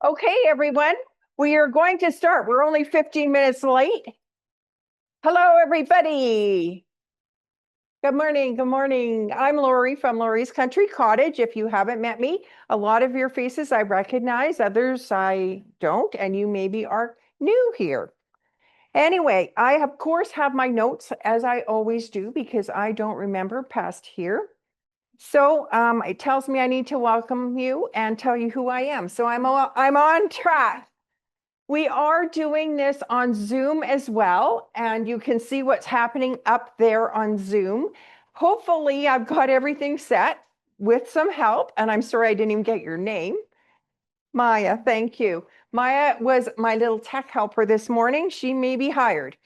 Okay, everyone, we are going to start. We're only 15 minutes late. Hello, everybody. Good morning. Good morning. I'm Lori from Lori's Country Cottage. If you haven't met me, a lot of your faces I recognize, others I don't, and you maybe are new here. Anyway, I of course have my notes as I always do because I don't remember past here. So it tells me I need to welcome you and tell you who I am. So I'm on track. We are doing this on Zoom as well, and you can see what's happening up there on Zoom. Hopefully, I've got everything set with some help, and I'm sorry I didn't even get your name. Maya, thank you. Maya was my little tech helper this morning. She may be hired.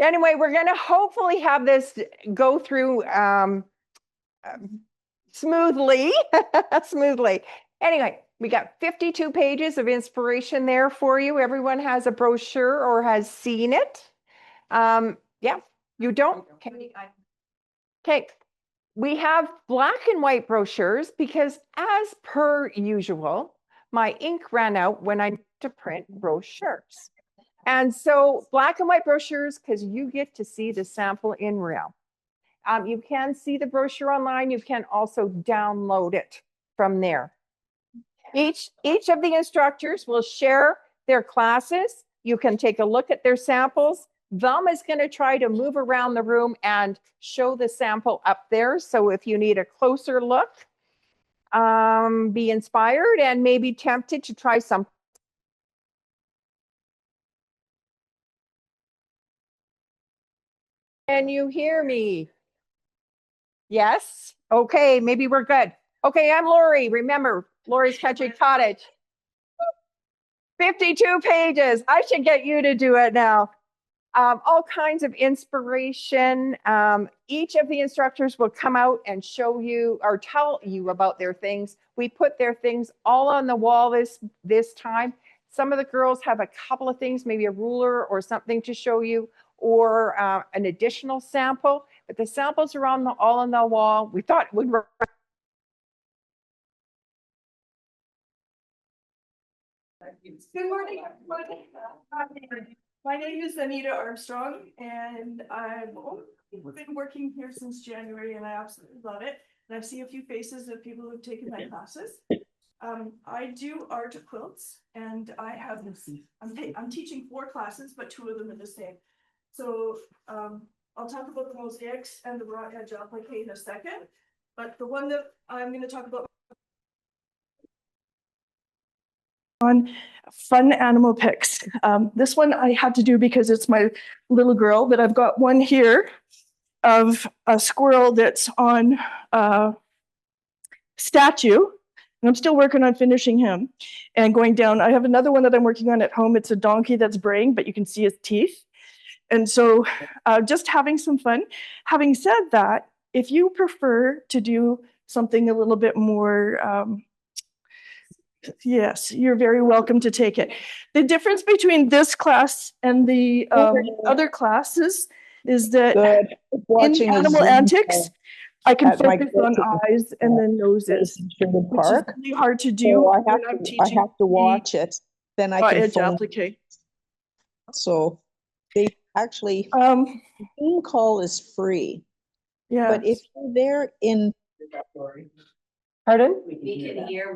Anyway, we're going to hopefully have this go through smoothly. Smoothly. Anyway, we got 52 pages of inspiration there for you. Everyone has a brochure or has seen it. Yeah, you don't? Okay. We have black and white brochures because as per usual, my ink ran out when I to print brochures. And so black and white brochures, because you get to see the sample in real. You can see the brochure online. You can also download it from there. Each of the instructors will share their classes. You can take a look at their samples. Velma is going to try to move around the room and show the sample up there. So if you need a closer look, be inspired and maybe tempted to try something. Can you hear me? Yes? Okay, maybe we're good. Okay, I'm Lori. Remember, Lori's Country Cottage. 52 pages. I should get you to do it now. All kinds of inspiration. Each of the instructors will come out and show you or tell you about their things. We put their things all on the wall this time. Some of the girls have a couple of things, maybe a ruler or something to show you, or an additional sample. But the samples are all on the wall. We thought it would work. Good morning, everybody. My name is Anita Armstrong, and I've been working here since January, and I absolutely love it. And I see a few faces of people who've taken my classes. I do art quilts, and I'm teaching 4 classes, but 2 of them are the same. So I'll talk about the mosaics and the raw edge applique in a second, but the one that I'm going to talk about on fun animal pics. This one I had to do because it's my little girl, but I've got one here of a squirrel that's on a statue, and I'm still working on finishing him and going down. I have another one that I'm working on at home. It's a donkey that's braying, but you can see his teeth. And so just having some fun. Having said that, if you prefer to do something a little bit more yes, you're very welcome to take it. The difference between this class and the other classes is that in animal antics, I can focus on eyes and then noses, which is really hard to do. So I have to watch it, then I can applique. So they actually, Zoom call is free. Yeah. But if you're there in Pardon?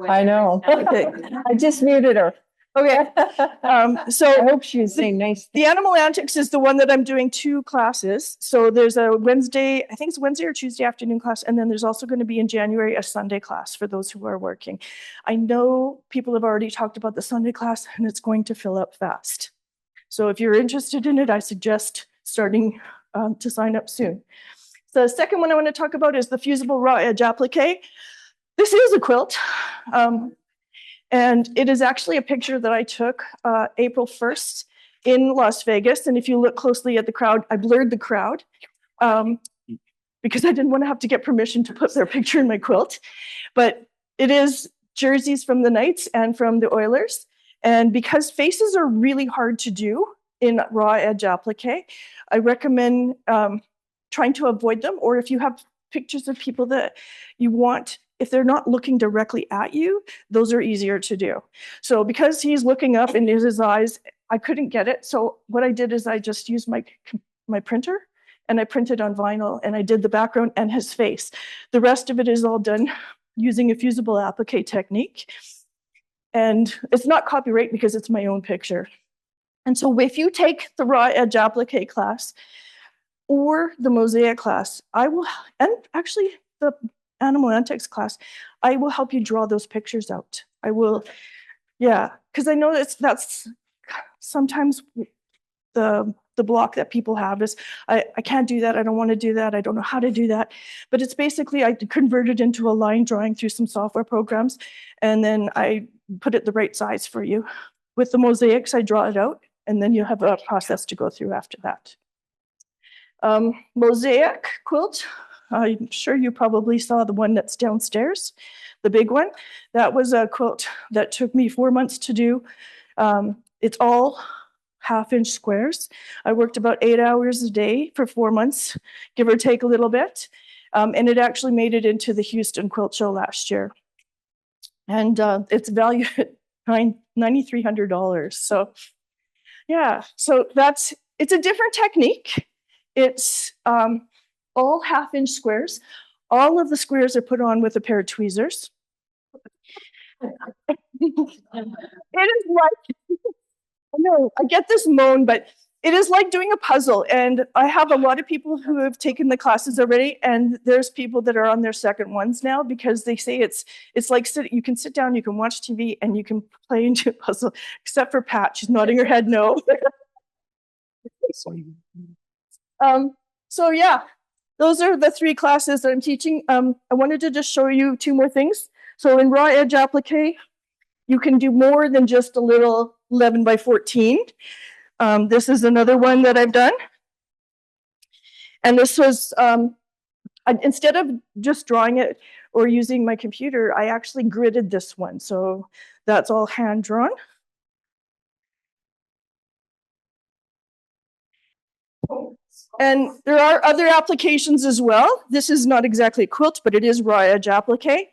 I know. Okay. I just muted her. Okay. So I hope she was saying nice. The animal antics is the one that I'm doing 2 classes. So there's a Wednesday, I think it's Wednesday or Tuesday afternoon class. And then there's also going to be in January a Sunday class for those who are working. I know people have already talked about the Sunday class and it's going to fill up fast. So if you're interested in it, I suggest starting to sign up soon. So the second one I want to talk about is the fusible raw edge applique. This is a quilt, and it is actually a picture that I took April 1st in Las Vegas. And if you look closely at the crowd, I blurred the crowd because I didn't want to have to get permission to put their picture in my quilt. But it is jerseys from the Knights and from the Oilers. And because faces are really hard to do in raw edge applique, I recommend trying to avoid them. Or if you have pictures of people that you want if they're not looking directly at you, those are easier to do. So because he's looking up into his eyes, I couldn't get it. So what I did is I just used my printer and I printed on vinyl and I did the background and his face. The rest of it is all done using a fusible applique technique. And it's not copyright because it's my own picture. And so if you take the raw edge applique class or the mosaic class, and actually the animal antics class, I will help you draw those pictures out. I will, yeah, because I know that's sometimes the block that people have is, I can't do that, I don't want to do that, I don't know how to do that. But it's basically, I converted into a line drawing through some software programs, and then I put it the right size for you. With the mosaics, I draw it out, and then you have a process to go through after that. Mosaic quilt, I'm sure you probably saw the one that's downstairs, the big one. That was a quilt that took me 4 months to do. It's all half-inch squares. I worked about 8 hours a day for 4 months, give or take a little bit. And it actually made it into the Houston Quilt Show last year. And it's valued at $9,300. So yeah, so it's a different technique. It's all half-inch squares. All of the squares are put on with a pair of tweezers. It is like, I know, I get this moan, but it is like doing a puzzle. And I have a lot of people who have taken the classes already, and there's people that are on their second ones now because they say it's like you can sit down, you can watch TV, and you can play into a puzzle, except for Pat. She's nodding her head no. So yeah, those are the 3 classes that I'm teaching. I wanted to just show you 2 more things. So in raw edge applique, you can do more than just a little 11 by 14. This is another one that I've done. And this was, instead of just drawing it or using my computer, I actually gridded this one. So that's all hand drawn. And there are other applications as well. This is not exactly a quilt, but it is raw edge applique.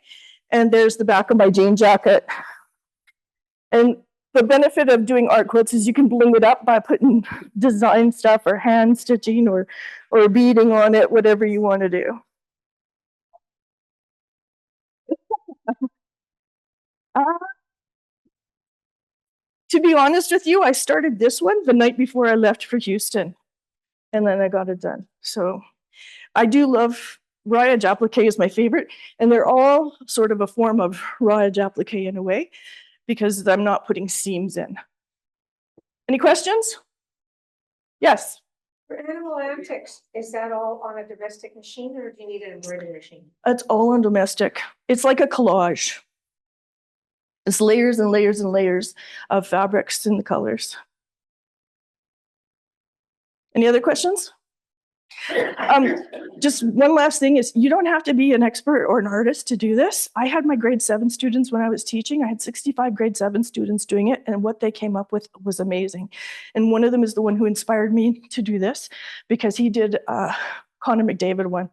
And there's the back of my jean jacket. And the benefit of doing art quilts is you can bling it up by putting design stuff or hand stitching or beading on it, whatever you want to do. To be honest with you, I started this one the night before I left for Houston, and then I got it done. So I do love raw edge applique is my favorite, and they're all sort of a form of raw edge applique in a way, because I'm not putting seams in. Any questions? Yes. For animal antics, is that all on a domestic machine or do you need an embroidery machine? It's all on domestic. It's like a collage. It's layers and layers and layers of fabrics and the colors. Any other questions? Just one last thing is you don't have to be an expert or an artist to do this. I had my grade 7 students when I was teaching. I had 65 grade 7 students doing it, and what they came up with was amazing. And one of them is the one who inspired me to do this because he did Connor McDavid one.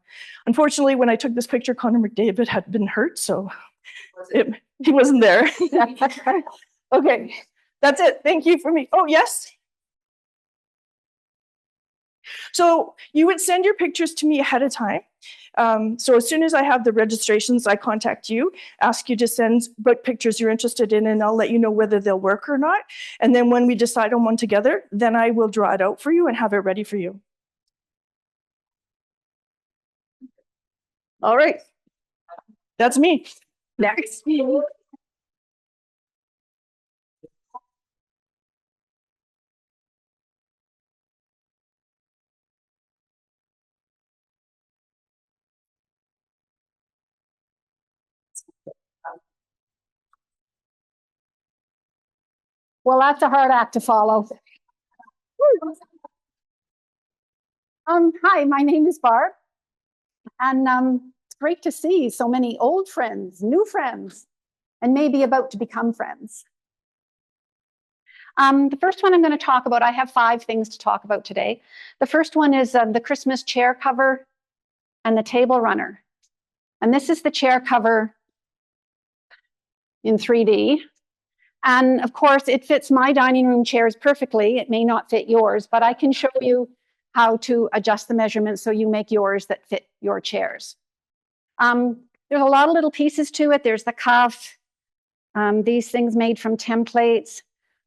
Unfortunately, when I took this picture, Connor McDavid had been hurt, so he wasn't there. Okay, that's it. Thank you for me. Oh, yes? So you would send your pictures to me ahead of time. So as soon as I have the registrations, I contact you, ask you to send what pictures you're interested in, and I'll let you know whether they'll work or not. And then when we decide on one together, then I will draw it out for you and have it ready for you. All right. That's me. Next. Well, that's a hard act to follow. Hi, my name is Barb, and it's great to see so many old friends, new friends, and maybe about to become friends. The first one I'm going to talk about, I have 5 things to talk about today. The first one is the Christmas chair cover and the table runner. And this is the chair cover in 3D. And of course, it fits my dining room chairs perfectly. It may not fit yours, but I can show you how to adjust the measurements so you make yours that fit your chairs. There's a lot of little pieces to it. There's the cuff, these things made from templates,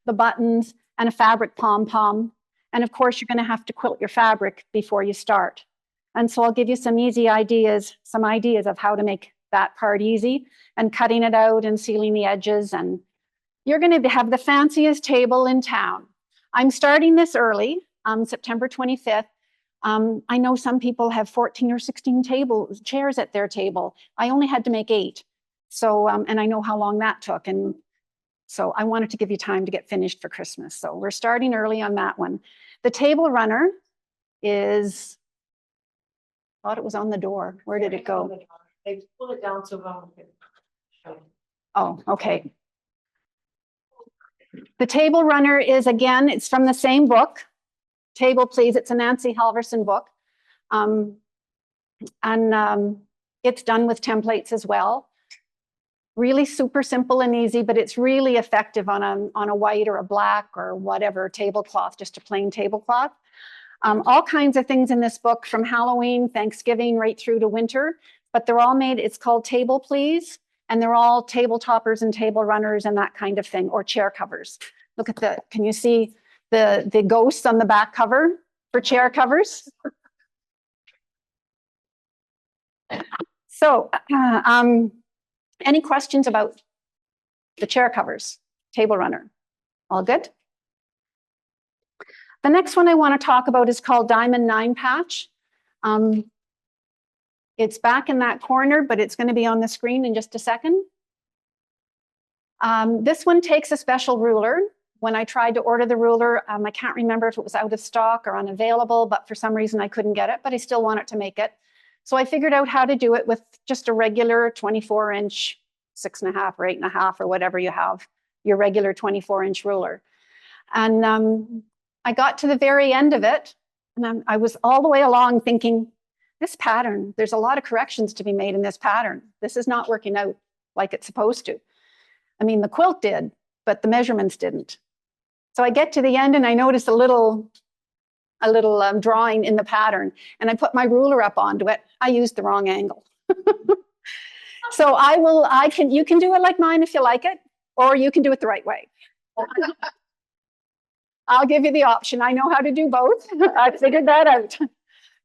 the buttons, and a fabric pom-pom. And of course, you're going to have to quilt your fabric before you start. And so I'll give you some ideas of how to make that part easy, and cutting it out and sealing the edges. And you're going to have the fanciest table in town. I'm starting this early, September 25th. I know some people have 14 or 16 chairs at their table. I only had to make 8. So, and I know how long that took. And so I wanted to give you time to get finished for Christmas. So we're starting early on that one. The table runner is, I thought it was on the door. Where did it go? They pull it down so Oh, okay. The table runner is, again, it's from the same book, Table Please. It's a Nancy Halverson book. It's done with templates as well. Really super simple and easy, but it's really effective on a white or a black or whatever tablecloth, just a plain tablecloth. All kinds of things in this book, from Halloween, Thanksgiving, right through to winter, but they're all made, it's called Table Please, and they're all table toppers and table runners and that kind of thing, or chair covers. Look at can you see the ghosts on the back cover for chair covers? So, any questions about the chair covers, table runner? All good? The next one I want to talk about is called Diamond 9 Patch. It's back in that corner, but it's going to be on the screen in just a second. This one takes a special ruler. When I tried to order the ruler, I can't remember if it was out of stock or unavailable, but for some reason I couldn't get it, but I still wanted to make it. So I figured out how to do it with just a regular 24-inch, 6.5 or 8.5 or whatever you have, your regular 24-inch ruler. And I got to the very end of it, and I was all the way along thinking, this pattern, there's a lot of corrections to be made in this pattern. This is not working out like it's supposed to. I mean, the quilt did, but the measurements didn't. So I get to the end and I notice a little drawing in the pattern, and I put my ruler up onto it. I used the wrong angle. So you can do it like mine if you like it, or you can do it the right way. I'll give you the option. I know how to do both. I figured that out.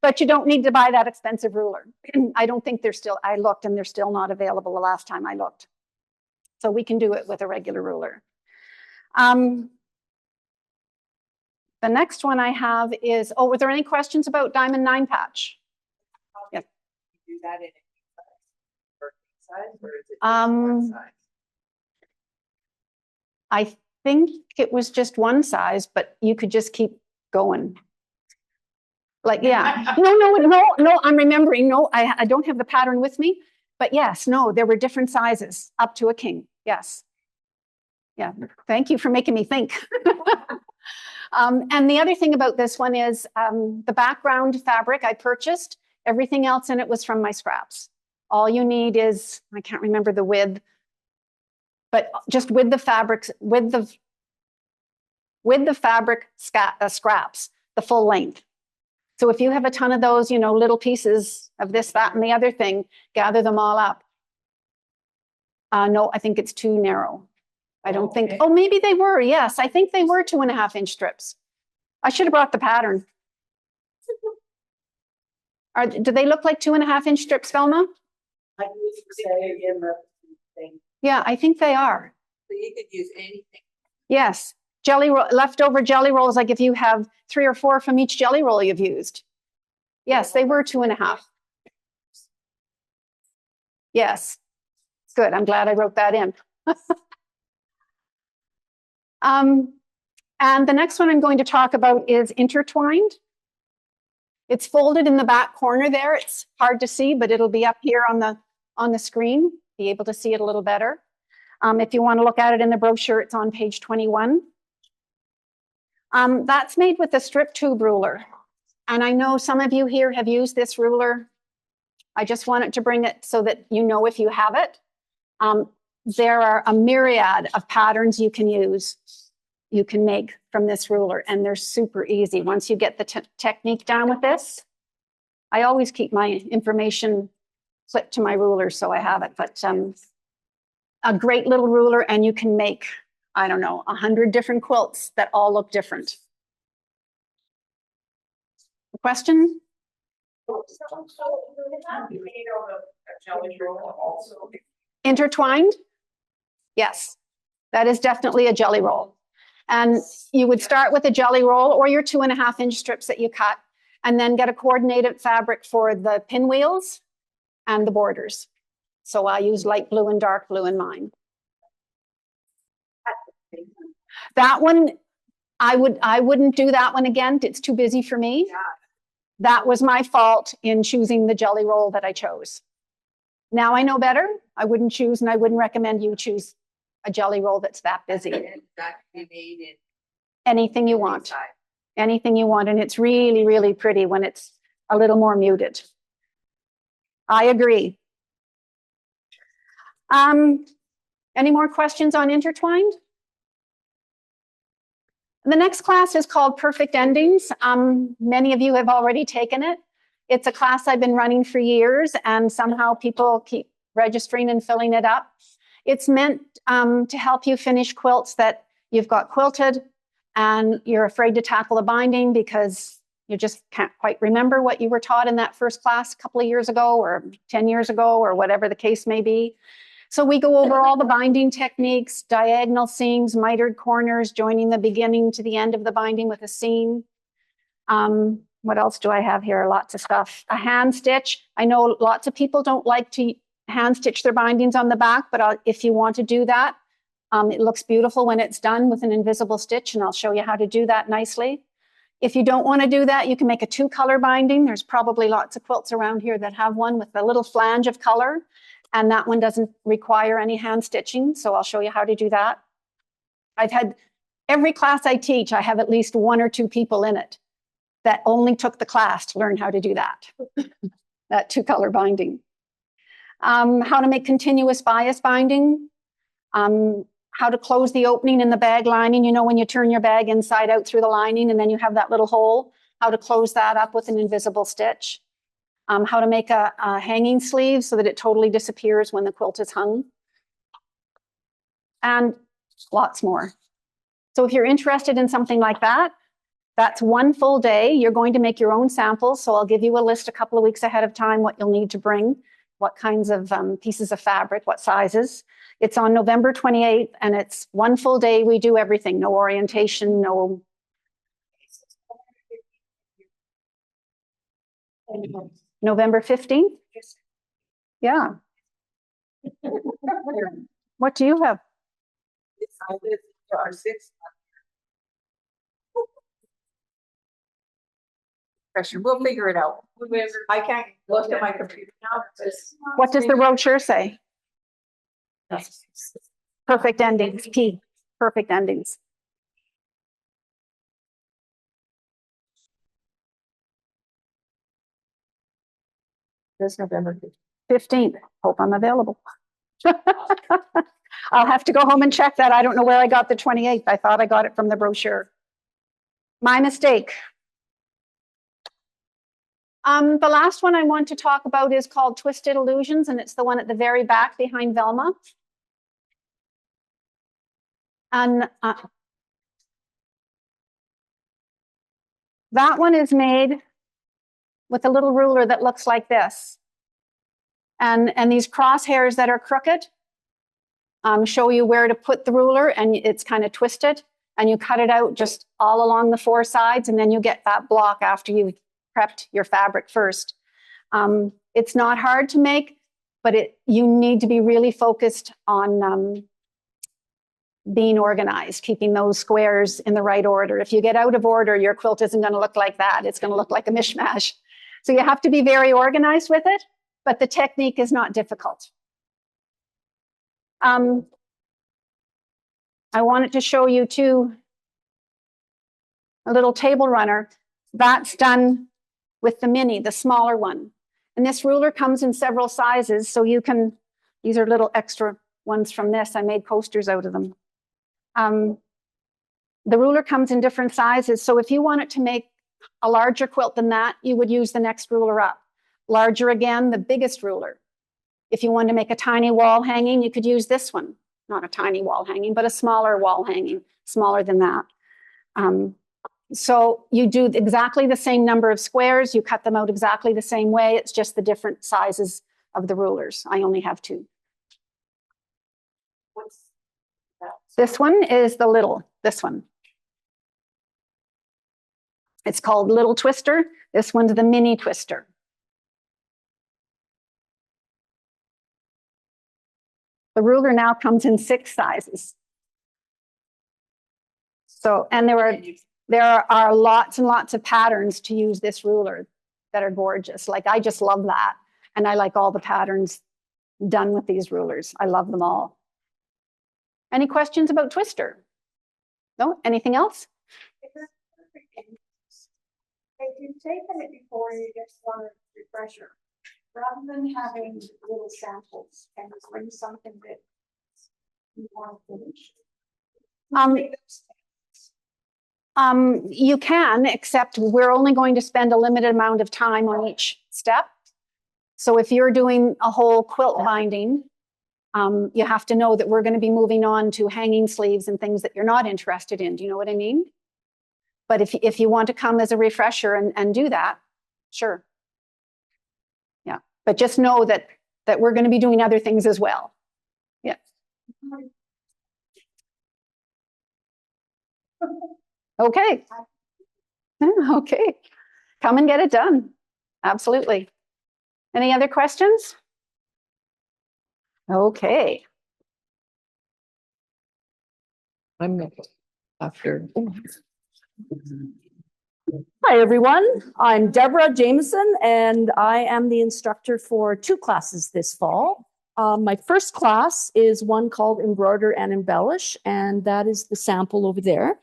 But you don't need to buy that expensive ruler. I don't think I looked and they're still not available the last time I looked. So we can do it with a regular ruler. The next one I have is, were there any questions about Diamond 9 Patch? Yeah. Do that in a size, or is it just one size? I think it was just one size, but you could just keep going. Like, yeah, no, I'm remembering, no, I don't have the pattern with me, but yes, no, there were different sizes up to a king, yes. Yeah, thank you for making me think. And the other thing about this one is the background fabric I purchased, everything else in it was from my scraps. All you need is, I can't remember the width, but just with the fabrics, with the fabric scraps, the full length. So if you have a ton of those, little pieces of this, that, and the other thing, gather them all up. No, I think it's too narrow. I don't think, maybe they were, yes. I think they were 2.5-inch strips. I should have brought the pattern. Do they look like 2.5-inch strips, Velma? Like you say in the thing. Yeah, I think they are. So you could use anything. Yes. Leftover jelly rolls, like if you have 3 or 4 from each jelly roll you've used. Yes, they were 2.5. Yes. Good. I'm glad I wrote that in. And the next one I'm going to talk about is intertwined. It's folded in the back corner there. It's hard to see, but it'll be up here on the screen. Be able to see it a little better. If you want to look at it in the brochure, it's on page 21. That's made with a strip tube ruler. And I know some of you here have used this ruler. I just wanted to bring it so that you know if you have it. there are a myriad of patterns you can use, you can make from this ruler, and they're super easy. Once you get the technique down with this, I always keep my information clipped to my ruler so I have it, but a great little ruler, and you can make, I don't know, 100 different quilts that all look different. Question? Intertwined? Yes, that is definitely a jelly roll. And you would start with a jelly roll or your 2.5-inch strips that you cut, and then get a coordinated fabric for the pinwheels and the borders. So I use light blue and dark blue in mine. That one, I wouldn't do that one again. It's too busy for me. That was my fault in choosing the jelly roll that I chose. Now I know better. I wouldn't choose, and I wouldn't recommend you choose a jelly roll that's that busy. That can be made in anything you want. Anything you want. And it's really, really pretty when it's a little more muted. I agree. Any more questions on intertwined? The next class is called Perfect Endings. Many of you have already taken it. It's a class I've been running for years, and somehow people keep registering and filling it up. It's meant to help you finish quilts that you've got quilted and you're afraid to tackle the binding because you just can't quite remember what you were taught in that first class a couple of years ago or 10 years ago or whatever the case may be. So we go over all the binding techniques, diagonal seams, mitered corners, joining the beginning to the end of the binding with a seam. What else do I have here? Lots of stuff. A hand stitch. I know lots of people don't like to hand stitch their bindings on the back, but if you want to do that, it looks beautiful when it's done with an invisible stitch, and I'll show you how to do that nicely. If you don't want to do that, you can make a 2-color binding. There's probably lots of quilts around here that have one with a little flange of color, and that one doesn't require any hand stitching, so I'll show you how to do that. I've had every class I teach, I have at least 1 or 2 people in it that only took the class to learn how to do that, that 2-color binding. How to make continuous bias binding, how to close the opening in the bag lining. You know, when you turn your bag inside out through the lining and then you have that little hole, how to close that up with an invisible stitch. How to make a hanging sleeve so that it totally disappears when the quilt is hung. And lots more. So if you're interested in something like that, that's 1 full day. You're going to make your own samples. So I'll give you a list a couple of weeks ahead of time, what you'll need to bring, what kinds of pieces of fabric, what sizes. It's on November 28th, and it's 1 full day. We do everything, no orientation, no. November 15th? Yeah. What do you have? We'll figure it out. I can't look at my computer now. What does the brochure say? Perfect endings, P. Perfect endings. This November 15th. Hope I'm available. I'll have to go home and check that. I don't know where I got the 28th. I thought I got it from the brochure. My mistake. The last one I want to talk about is called Twisted Illusions, and it's the one at the very back behind Velma. And that one is made with a little ruler that looks like this. And these crosshairs that are crooked show you where to put the ruler, and it's kind of twisted, and you cut it out just all along the 4 sides, and then you get that block after you've prepped your fabric first. It's not hard to make, but you need to be really focused on being organized, keeping those squares in the right order. If you get out of order, your quilt isn't going to look like that. It's going to look like a mishmash. So you have to be very organized with it, but the technique is not difficult. I wanted to show you too a little table runner. That's done with the mini, the smaller one. And this ruler comes in several sizes, so you can, these are little extra ones from this. I made coasters out of them. The ruler comes in different sizes. So if you wanted to make a larger quilt than that, you would use the next ruler up. Larger again, the biggest ruler. If you wanted to make a tiny wall hanging, you could use this one. Not a tiny wall hanging, but a smaller wall hanging, smaller than that. So you do exactly the same number of squares. You cut them out exactly the same way. It's just the different sizes of the rulers. I only have 2. What's that? This one is the little, this one. It's called Little Twister. This one's the Mini Twister. The ruler now comes in 6 sizes. So, and there are lots and lots of patterns to use this ruler that are gorgeous. Like, I just love that. And I like all the patterns done with these rulers. I love them all. Any questions about Twister? No? Anything else? If you've taken it before, you just want a refresher. Rather than having little samples, and bring something that you want to finish. You can, except we're only going to spend a limited amount of time on each step. So if you're doing a whole quilt binding, you have to know that we're going to be moving on to hanging sleeves and things that you're not interested in. Do you know what I mean? But if you want to come as a refresher and do that, sure. Yeah, but just know that we're going to be doing other things as well. Yeah. Okay. Okay. Come and get it done. Absolutely. Any other questions? Okay. I'm next after. Hi, everyone. I'm Deborah Jameson, and I am the instructor for 2 classes this fall. My first class is one called Embroider and Embellish, and that is the sample over there.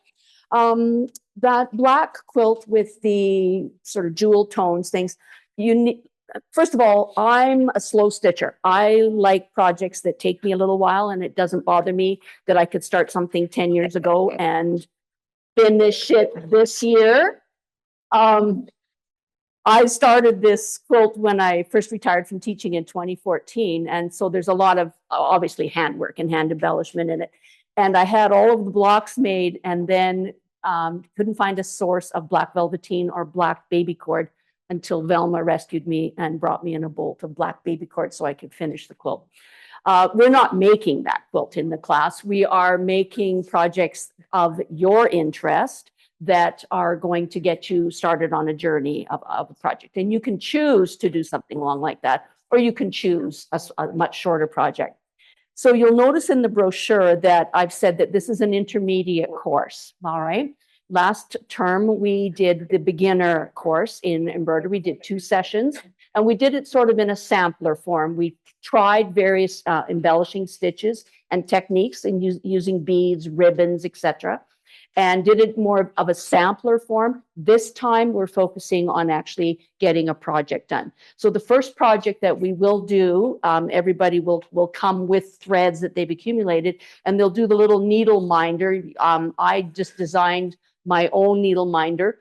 That black quilt with the sort of jewel tones things, you need, first of all, I'm a slow stitcher. I like projects that take me a little while, and it doesn't bother me that I could start something 10 years ago and finish it this year. I started this quilt when I first retired from teaching in 2014. And so there's a lot of obviously handwork and hand embellishment in it. And I had all of the blocks made and then couldn't find a source of black velveteen or black baby cord until Velma rescued me and brought me in a bolt of black baby cord so I could finish the quilt. We're not making that quilt in the class. We are making projects of your interest that are going to get you started on a journey of a project. And you can choose to do something long like that, or you can choose a much shorter project. So you'll notice in the brochure that I've said that this is an intermediate course, all right? Last term, we did the beginner course in embroidery. We did 2 sessions, and we did it sort of in a sampler form. We tried various embellishing stitches and techniques and using beads, ribbons, etc., and did it more of a sampler form. This time we're focusing on actually getting a project done. So the first project that we will do, everybody will come with threads that they've accumulated, and they'll do the little needle minder. I just designed my own needle minder.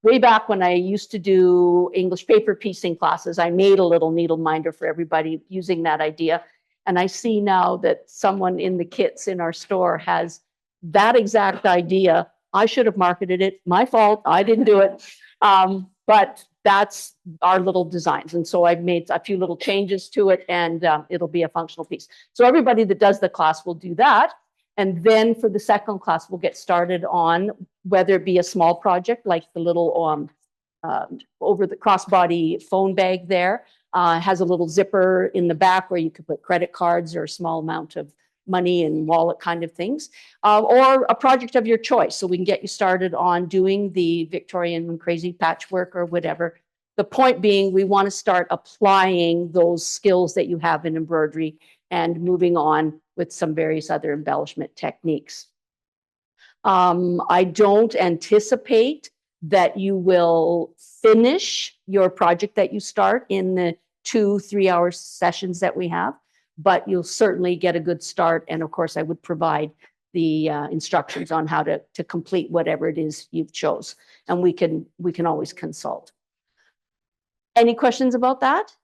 Way back when I used to do English paper piecing classes, I made a little needle minder for everybody using that idea. And I see now that someone in the kits in our store has that exact idea. I should have marketed it. My fault. I didn't do it. But that's our little designs. And so I've made a few little changes to it, and it'll be a functional piece. So everybody that does the class will do that. And then for the second class, we'll get started on whether it be a small project like the little over the crossbody phone bag there. Has a little zipper in the back where you could put credit cards or a small amount of money and wallet kind of things, or a project of your choice. So we can get you started on doing the Victorian crazy patchwork or whatever. The point being, we want to start applying those skills that you have in embroidery and moving on with some various other embellishment techniques. I don't anticipate that you will finish your project that you start in the 2-3 hour sessions that we have. but you'll certainly get a good start. And of course, I would provide the instructions on how to complete whatever it is you've chose. And we can always consult. Any questions about that?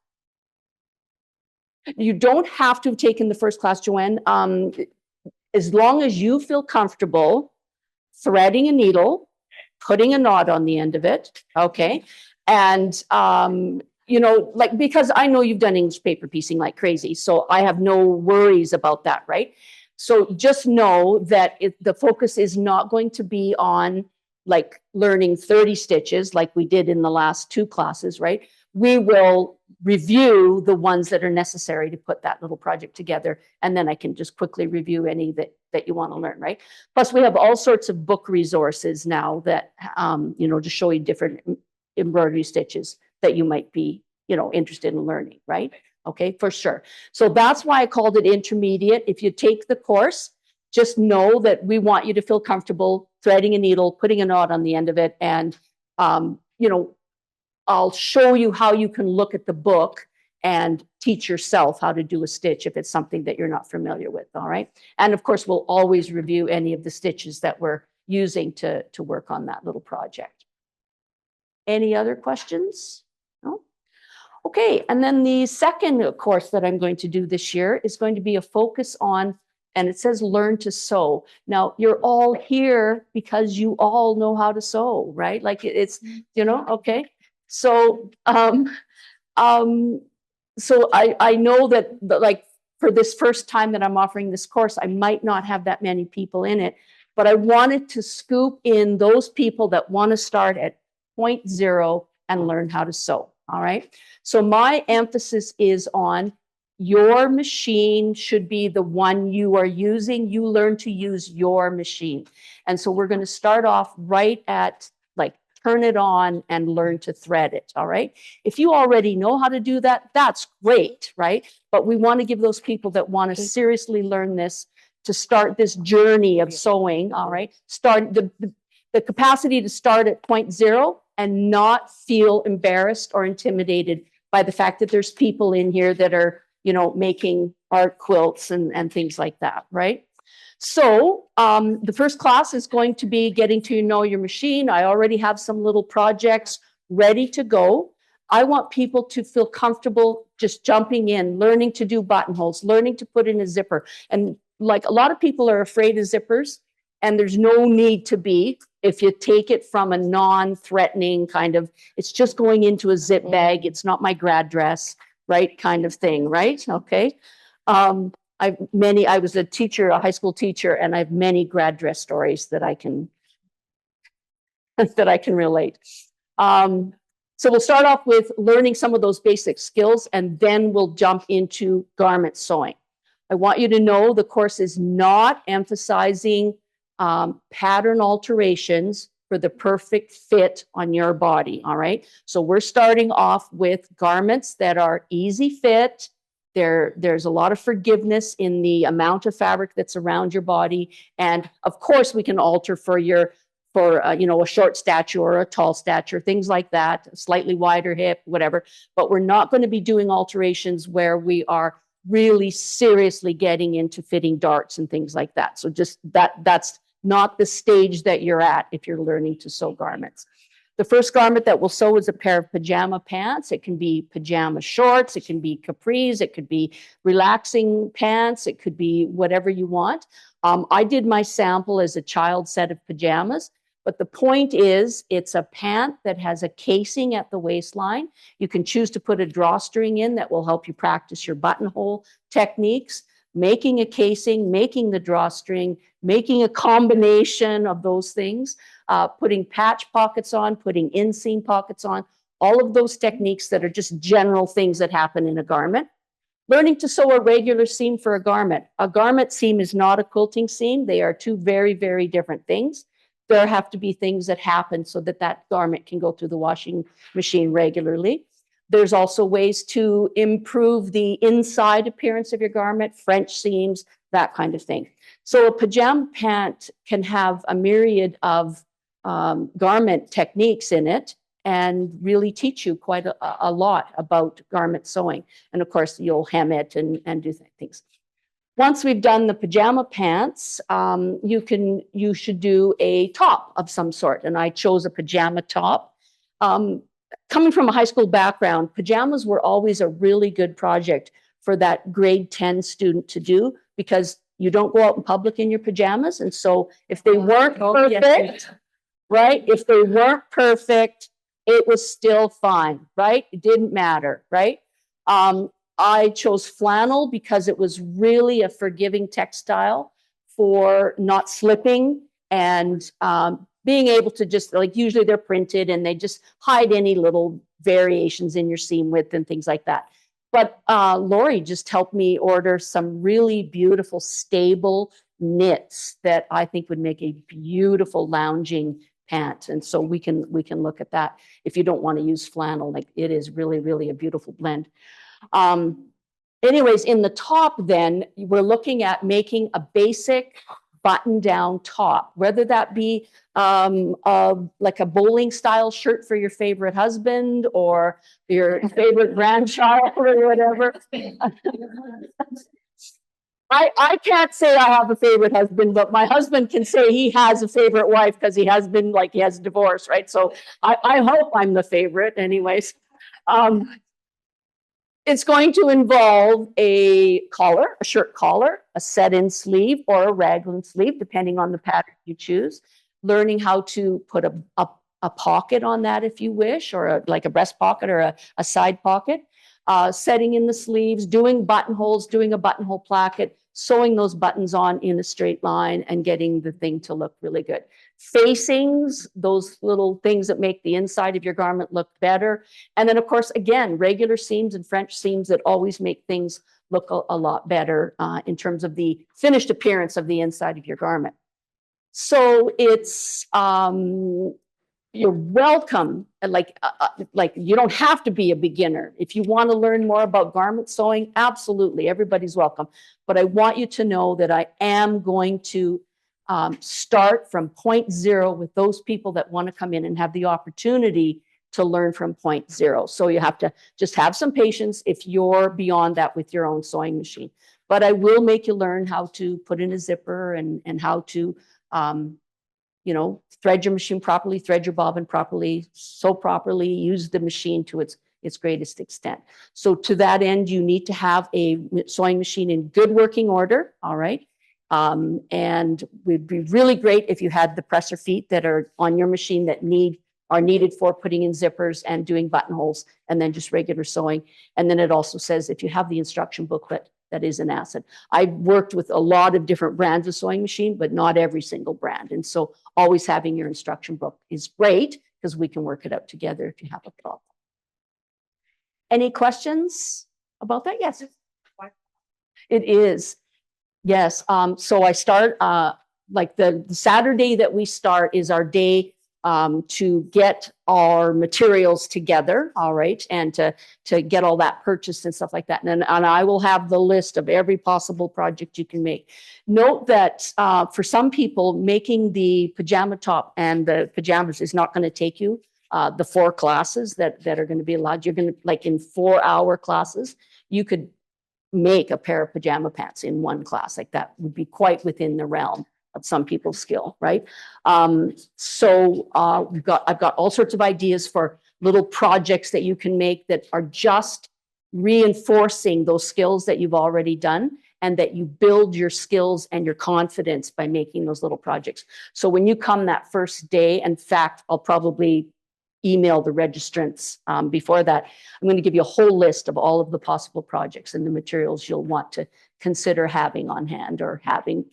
You don't have to have taken the first class, Joanne. As long as you feel comfortable threading a needle, putting a knot on the end of it, okay? And, you know, like, because I know you've done English paper piecing like crazy, so I have no worries about that, right? So just know that the focus is not going to be on like learning 30 stitches like we did in the last 2 classes, right? We will review the ones that are necessary to put that little project together. And then I can just quickly review any that you want to learn, right? Plus we have all sorts of book resources now that, you know, to show you different embroidery stitches that you might be, you know, interested in learning, right? Okay, for sure. So that's why I called it intermediate. If you take the course, just know that we want you to feel comfortable threading a needle, putting a knot on the end of it. And, you know, I'll show you how you can look at the book and teach yourself how to do a stitch if it's something that you're not familiar with, all right? And of course, we'll always review any of the stitches that we're using to work on that little project. Any other questions? No? Okay, and then the second course that I'm going to do this year is going to be a focus on, and it says learn to sew. Now, you're all here because you all know how to sew, right? Like it's, you know, okay. So, so I know that like for this first time that I'm offering this course, I might not have that many people in it, but I wanted to scoop in those people that want to start at point 0 and learn how to sew. All right. So my emphasis is on your machine should be the one you are using. You learn to use your machine. And so we're going to start off right at like turn it on and learn to thread it. All right. If you already know how to do that, that's great. Right. But we want to give those people that want to seriously learn this to start this journey of sewing. All right. Start the capacity to start at point 0 and not feel embarrassed or intimidated by the fact that there's people in here that are, you know, making art quilts and things like that, right? So the first class is going to be getting to know your machine. I already have some little projects ready to go. I want people to feel comfortable just jumping in, learning to do buttonholes, learning to put in a zipper. And like a lot of people are afraid of zippers, and there's no need to be if you take it from a non-threatening kind of, it's just going into a zip bag. It's not my grad dress, right? Kind of thing, right? Okay. I was a teacher, a high school teacher, and I have many grad dress stories that I can relate. So we'll start off with learning some of those basic skills, and then we'll jump into garment sewing. I want you to know the course is not emphasizing pattern alterations for the perfect fit on your body, all right? So we're starting off with garments that are easy fit. There's a lot of forgiveness in the amount of fabric that's around your body. And of course, we can alter for you know, a short stature or a tall stature, things like that, a slightly wider hip, whatever. But we're not going to be doing alterations where we are really seriously getting into fitting darts and things like that. So just that's not the stage that you're at if you're learning to sew garments. The first garment that we'll sew is a pair of pajama pants. It can be pajama shorts, it can be capris, it could be relaxing pants, it could be whatever you want. I did my sample as a child set of pajamas, but the point is it's a pant that has a casing at the waistline. You can choose to put a drawstring in that will help you practice your buttonhole techniques, making a casing, making the drawstring, making a combination of those things, putting patch pockets on, putting inseam pockets on, all of those techniques that are just general things that happen in a garment. Learning to sew a regular seam for a garment. A garment seam is not a quilting seam. They are two very, very different things. There have to be things that happen so that that garment can go through the washing machine regularly. There's also ways to improve the inside appearance of your garment, French seams, that kind of thing. So a pajama pant can have a myriad of garment techniques in it. and really teach you quite a lot about garment sewing. And of course, you'll hem it and do things. Once we've done the pajama pants, you should do a top of some sort. And I chose a pajama top. Coming from a high school background, pajamas were always a really good project for that grade 10 student to do, because you don't go out in public in your pajamas. And so if they weren't perfect, right? If they weren't perfect, it was still fine, right? It didn't matter, right? I chose flannel because it was really a forgiving textile for not slipping and being able to just, like, usually they're printed and they just hide any little variations in your seam width and things like that. But Lori just helped me order some really beautiful, stable knits that I think would make a beautiful lounging pant. And so we can look at that if you don't want to use flannel. Like, it is really, really a beautiful blend. Anyways, in the top, then we're looking at making a basic button-down top, whether that be like a bowling style shirt for your favorite husband or your favorite grandchild or whatever. I can't say I have a favorite husband, but my husband can say he has a favorite wife because he has been, like, he has a divorce, right? So I hope I'm the favorite anyways. It's going to involve a collar, a shirt collar, a set-in sleeve, or a raglan sleeve, depending on the pattern you choose. Learning how to put a pocket on that if you wish, or like a breast pocket or a side pocket. Setting in the sleeves, doing buttonholes, doing a buttonhole placket, sewing those buttons on in a straight line and getting the thing to look really good. Facings, those little things that make the inside of your garment look better. And then, of course, again, regular seams and French seams that always make things look a lot better in terms of the finished appearance of the inside of your garment. So it's, you're welcome. Like you don't have to be a beginner. If you want to learn more about garment sewing, absolutely, everybody's welcome. But I want you to know that I am going to start from point zero with those people that want to come in and have the opportunity to learn from point zero. So you have to just have some patience if you're beyond that with your own sewing machine. But I will make you learn how to put in a zipper and how to, you know, thread your machine properly, thread your bobbin properly, sew properly, use the machine to its greatest extent. So to that end, you need to have a sewing machine in good working order, all right? And it would be really great if you had the presser feet that are on your machine that are needed for putting in zippers and doing buttonholes, and then just regular sewing. And then it also says if you have the instruction booklet, that is an asset. I've worked with a lot of different brands of sewing machine, but not every single brand. And so always having your instruction book is great because we can work it out together if you have a problem. Any questions about that? Yes. It is. Yes. So I start, like the Saturday that we start is our day to get our materials together, all right, and to get all that purchased and stuff like that. And I will have the list of every possible project you can make. Note that for some people, making the pajama top and the pajamas is not going to take you the 4 classes that are going to be allowed. You're going to, like, in 4-hour classes, you could make a pair of pajama pants in 1 class. Like, that would be quite within the realm of some people's skill, right? So I've got all sorts of ideas for little projects that you can make that are just reinforcing those skills that you've already done, and that you build your skills and your confidence by making those little projects. So when you come that first day, in fact, I'll probably email the registrants before that. I'm going to give you a whole list of all of the possible projects and the materials you'll want to consider having on hand or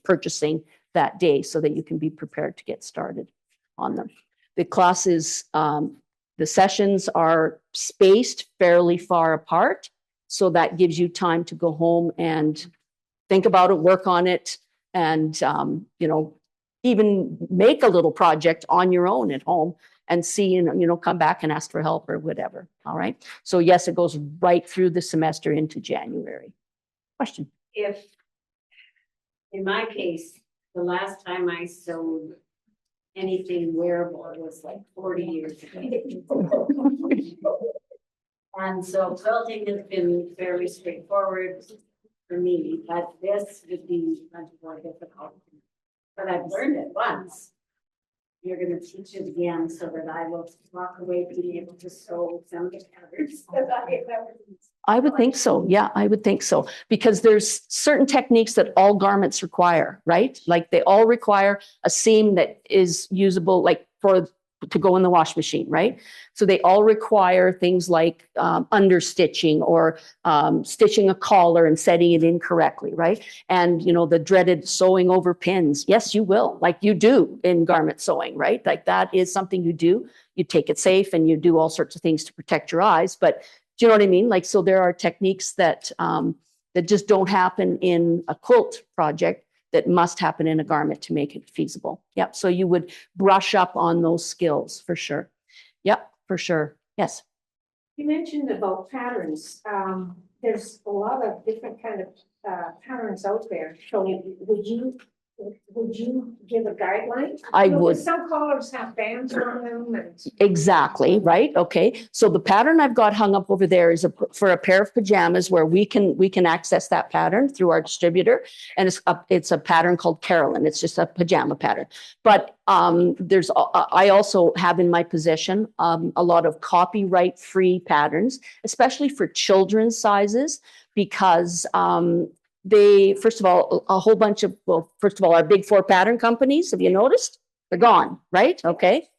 purchasing that day so that you can be prepared to get started on them. The classes, the sessions are spaced fairly far apart, so that gives you time to go home and think about it, work on it, and you know, even make a little project on your own at home and see, and you know, come back and ask for help or whatever. All right. So yes, it goes right through the semester into January. Question? If, in my case, the last time I sewed anything wearable. It was like 40 years ago. And so quilting has been fairly straightforward for me, but this would be much more difficult. But I've learned it once. You're going to teach it again so that I will walk away being able to sew some of the patterns that I have ever used. I would think so. Yeah, I would think so. Because there's certain techniques that all garments require, right? Like they all require a seam that is usable, like to go in the wash machine, right? So they all require things like understitching or stitching a collar and setting it in correctly, right? And, you know, the dreaded sewing over pins. Yes, you will, like you do in garment sewing, right? Like that is something you do. You take it safe and you do all sorts of things to protect your eyes. But do you know what I mean? Like, so there are techniques that that just don't happen in a quilt project that must happen in a garment to make it feasible. Yep. So you would brush up on those skills for sure. Yep, for sure. Yes. You mentioned about patterns. There's a lot of different kind of patterns out there. So would you give a guideline? I would. Some collars have bands on them. And... Exactly, right? Okay. So the pattern I've got hung up over there is for a pair of pajamas where we can access that pattern through our distributor. And it's a pattern called Carolyn. It's just a pajama pattern. But I also have in my possession a lot of copyright-free patterns, especially for children's sizes, because they, first of all, a whole bunch of, well, first of all, our big four pattern companies, have you noticed? They're gone, right? Okay.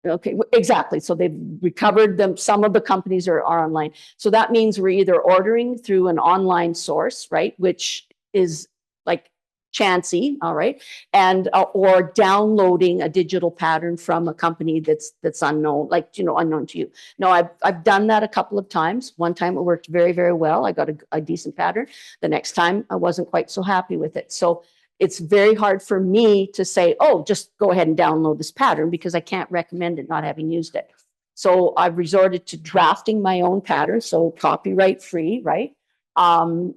Okay, exactly. So they've recovered them. Some of the companies are online. So that means we're either ordering through an online source, right? Which is like chancy, all right, and or downloading a digital pattern from a company that's unknown, like, you know, unknown to you. No, I've done that a couple of times. One time it worked very, very well. I got a decent pattern. The next time I wasn't quite so happy with it. So it's very hard for me to say, oh, just go ahead and download this pattern, because I can't recommend it not having used it. So I've resorted to drafting my own pattern, so copyright free, right? And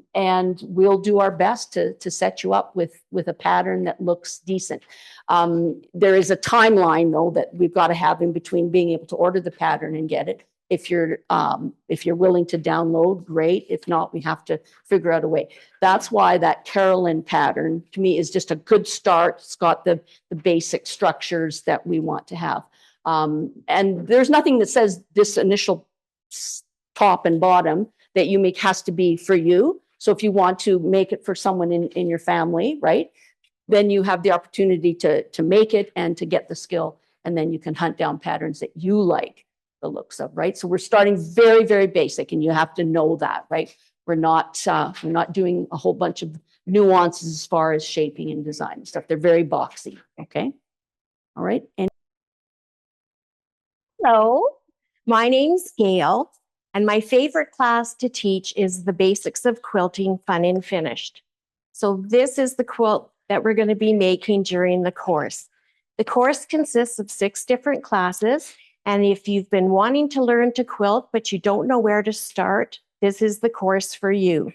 we'll do our best to set you up with a pattern that looks decent. There is a timeline, though, that we've got to have in between being able to order the pattern and get it. If you're willing to download, great. If not, we have to figure out a way. That's why that Carolyn pattern to me is just a good start. It's got the basic structures that we want to have. And there's nothing that says this initial top and bottom that you make has to be for you. So if you want to make it for someone in your family, right, then you have the opportunity to make it and to get the skill, and then you can hunt down patterns that you like the looks of, right? So we're starting very, very basic, and you have to know that, right? We're not doing a whole bunch of nuances as far as shaping and design and stuff. They're very boxy, okay? All right. And hello, my name's Gail. And my favorite class to teach is the basics of quilting, fun and finished. So this is the quilt that we're going to be making during the course. The course consists of 6 different classes. And if you've been wanting to learn to quilt, but you don't know where to start, this is the course for you.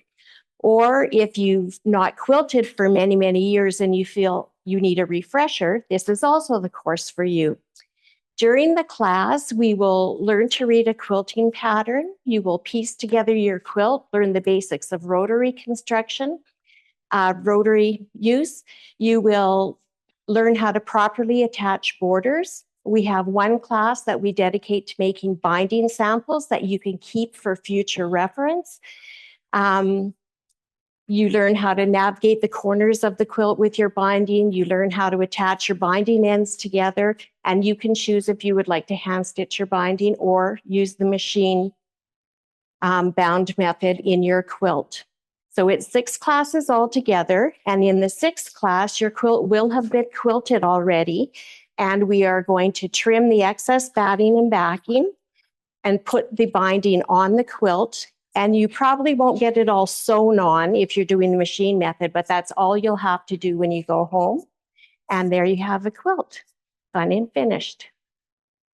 Or if you've not quilted for many, many years and you feel you need a refresher, this is also the course for you. During the class, we will learn to read a quilting pattern. You will piece together your quilt, learn the basics of rotary construction, rotary use. You will learn how to properly attach borders. We have one class that we dedicate to making binding samples that you can keep for future reference. You learn how to navigate the corners of the quilt with your binding. You learn how to attach your binding ends together, and you can choose if you would like to hand stitch your binding or use the machine bound method in your quilt. So it's 6 classes altogether, and in the 6th class, your quilt will have been quilted already, and we are going to trim the excess batting and backing and put the binding on the quilt. And you probably won't get it all sewn on if you're doing the machine method, but that's all you'll have to do when you go home. And there you have a quilt, done and finished.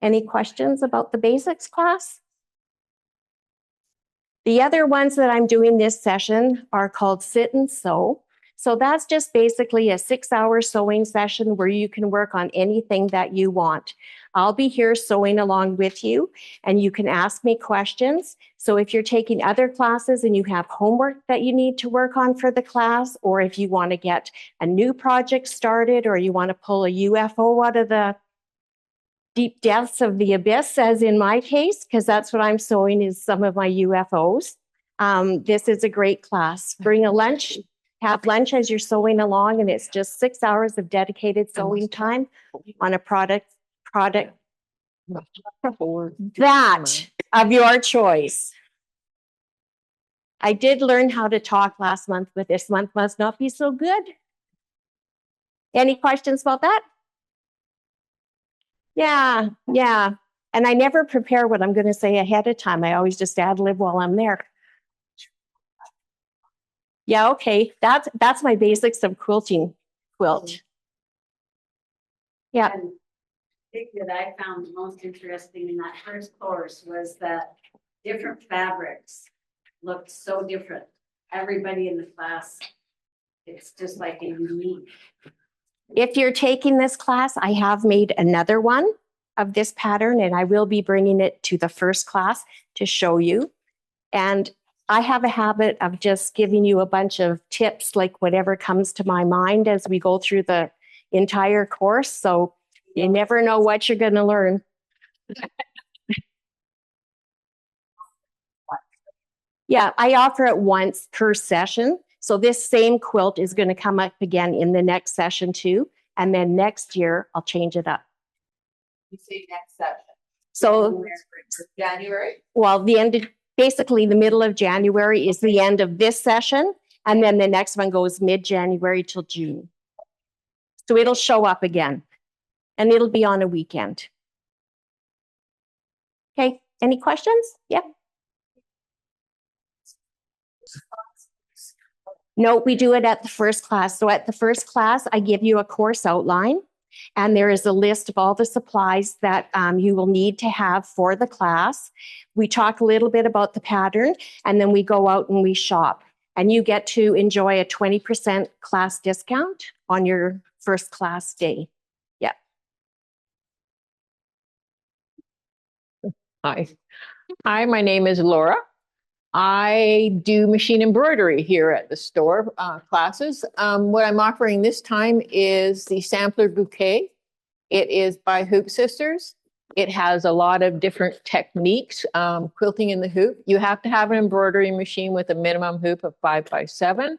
Any questions about the basics class? The other ones that I'm doing this session are called Sit and Sew. So that's just basically a 6-hour sewing session where you can work on anything that you want. I'll be here sewing along with you, and you can ask me questions. So if you're taking other classes and you have homework that you need to work on for the class, or if you want to get a new project started, or you want to pull a UFO out of the deep depths of the abyss, as in my case, because that's what I'm sewing is some of my UFOs. This is a great class. Bring a lunch, have lunch as you're sewing along, and it's just 6 hours of dedicated sewing time on a product that of your choice. I did learn how to talk last month, but this month must not be so good. Any questions about that? Yeah. And I never prepare what I'm going to say ahead of time. I always just ad lib while I'm there. Yeah, okay. That's my basics of quilting quilt. Yeah. The thing that I found most interesting in that first course was that different fabrics looked so different. Everybody in the class, it's just like a unique. If you're taking this class, I have made another one of this pattern, and I will be bringing it to the first class to show you. And I have a habit of just giving you a bunch of tips, like whatever comes to my mind as we go through the entire course. So you never know what you're going to learn. Yeah, I offer it once per session. So this same quilt is going to come up again in the next session too. And then next year, I'll change it up. You say next session. So January? Well, basically the middle of January is the end of this session. And then the next one goes mid-January till June. So it'll show up again. And it'll be on a weekend. Okay, any questions? Yep. No, we do it at the first class. So at the first class, I give you a course outline, and there is a list of all the supplies that you will need to have for the class. We talk a little bit about the pattern, and then we go out and we shop. And you get to enjoy a 20% class discount on your first class day. Yeah. Hi, my name is Laura. I do machine embroidery here at the store classes. What I'm offering this time is the sampler bouquet. It is by Hoop Sisters. It has a lot of different techniques, quilting in the hoop. You have to have an embroidery machine with a minimum hoop of 5x7.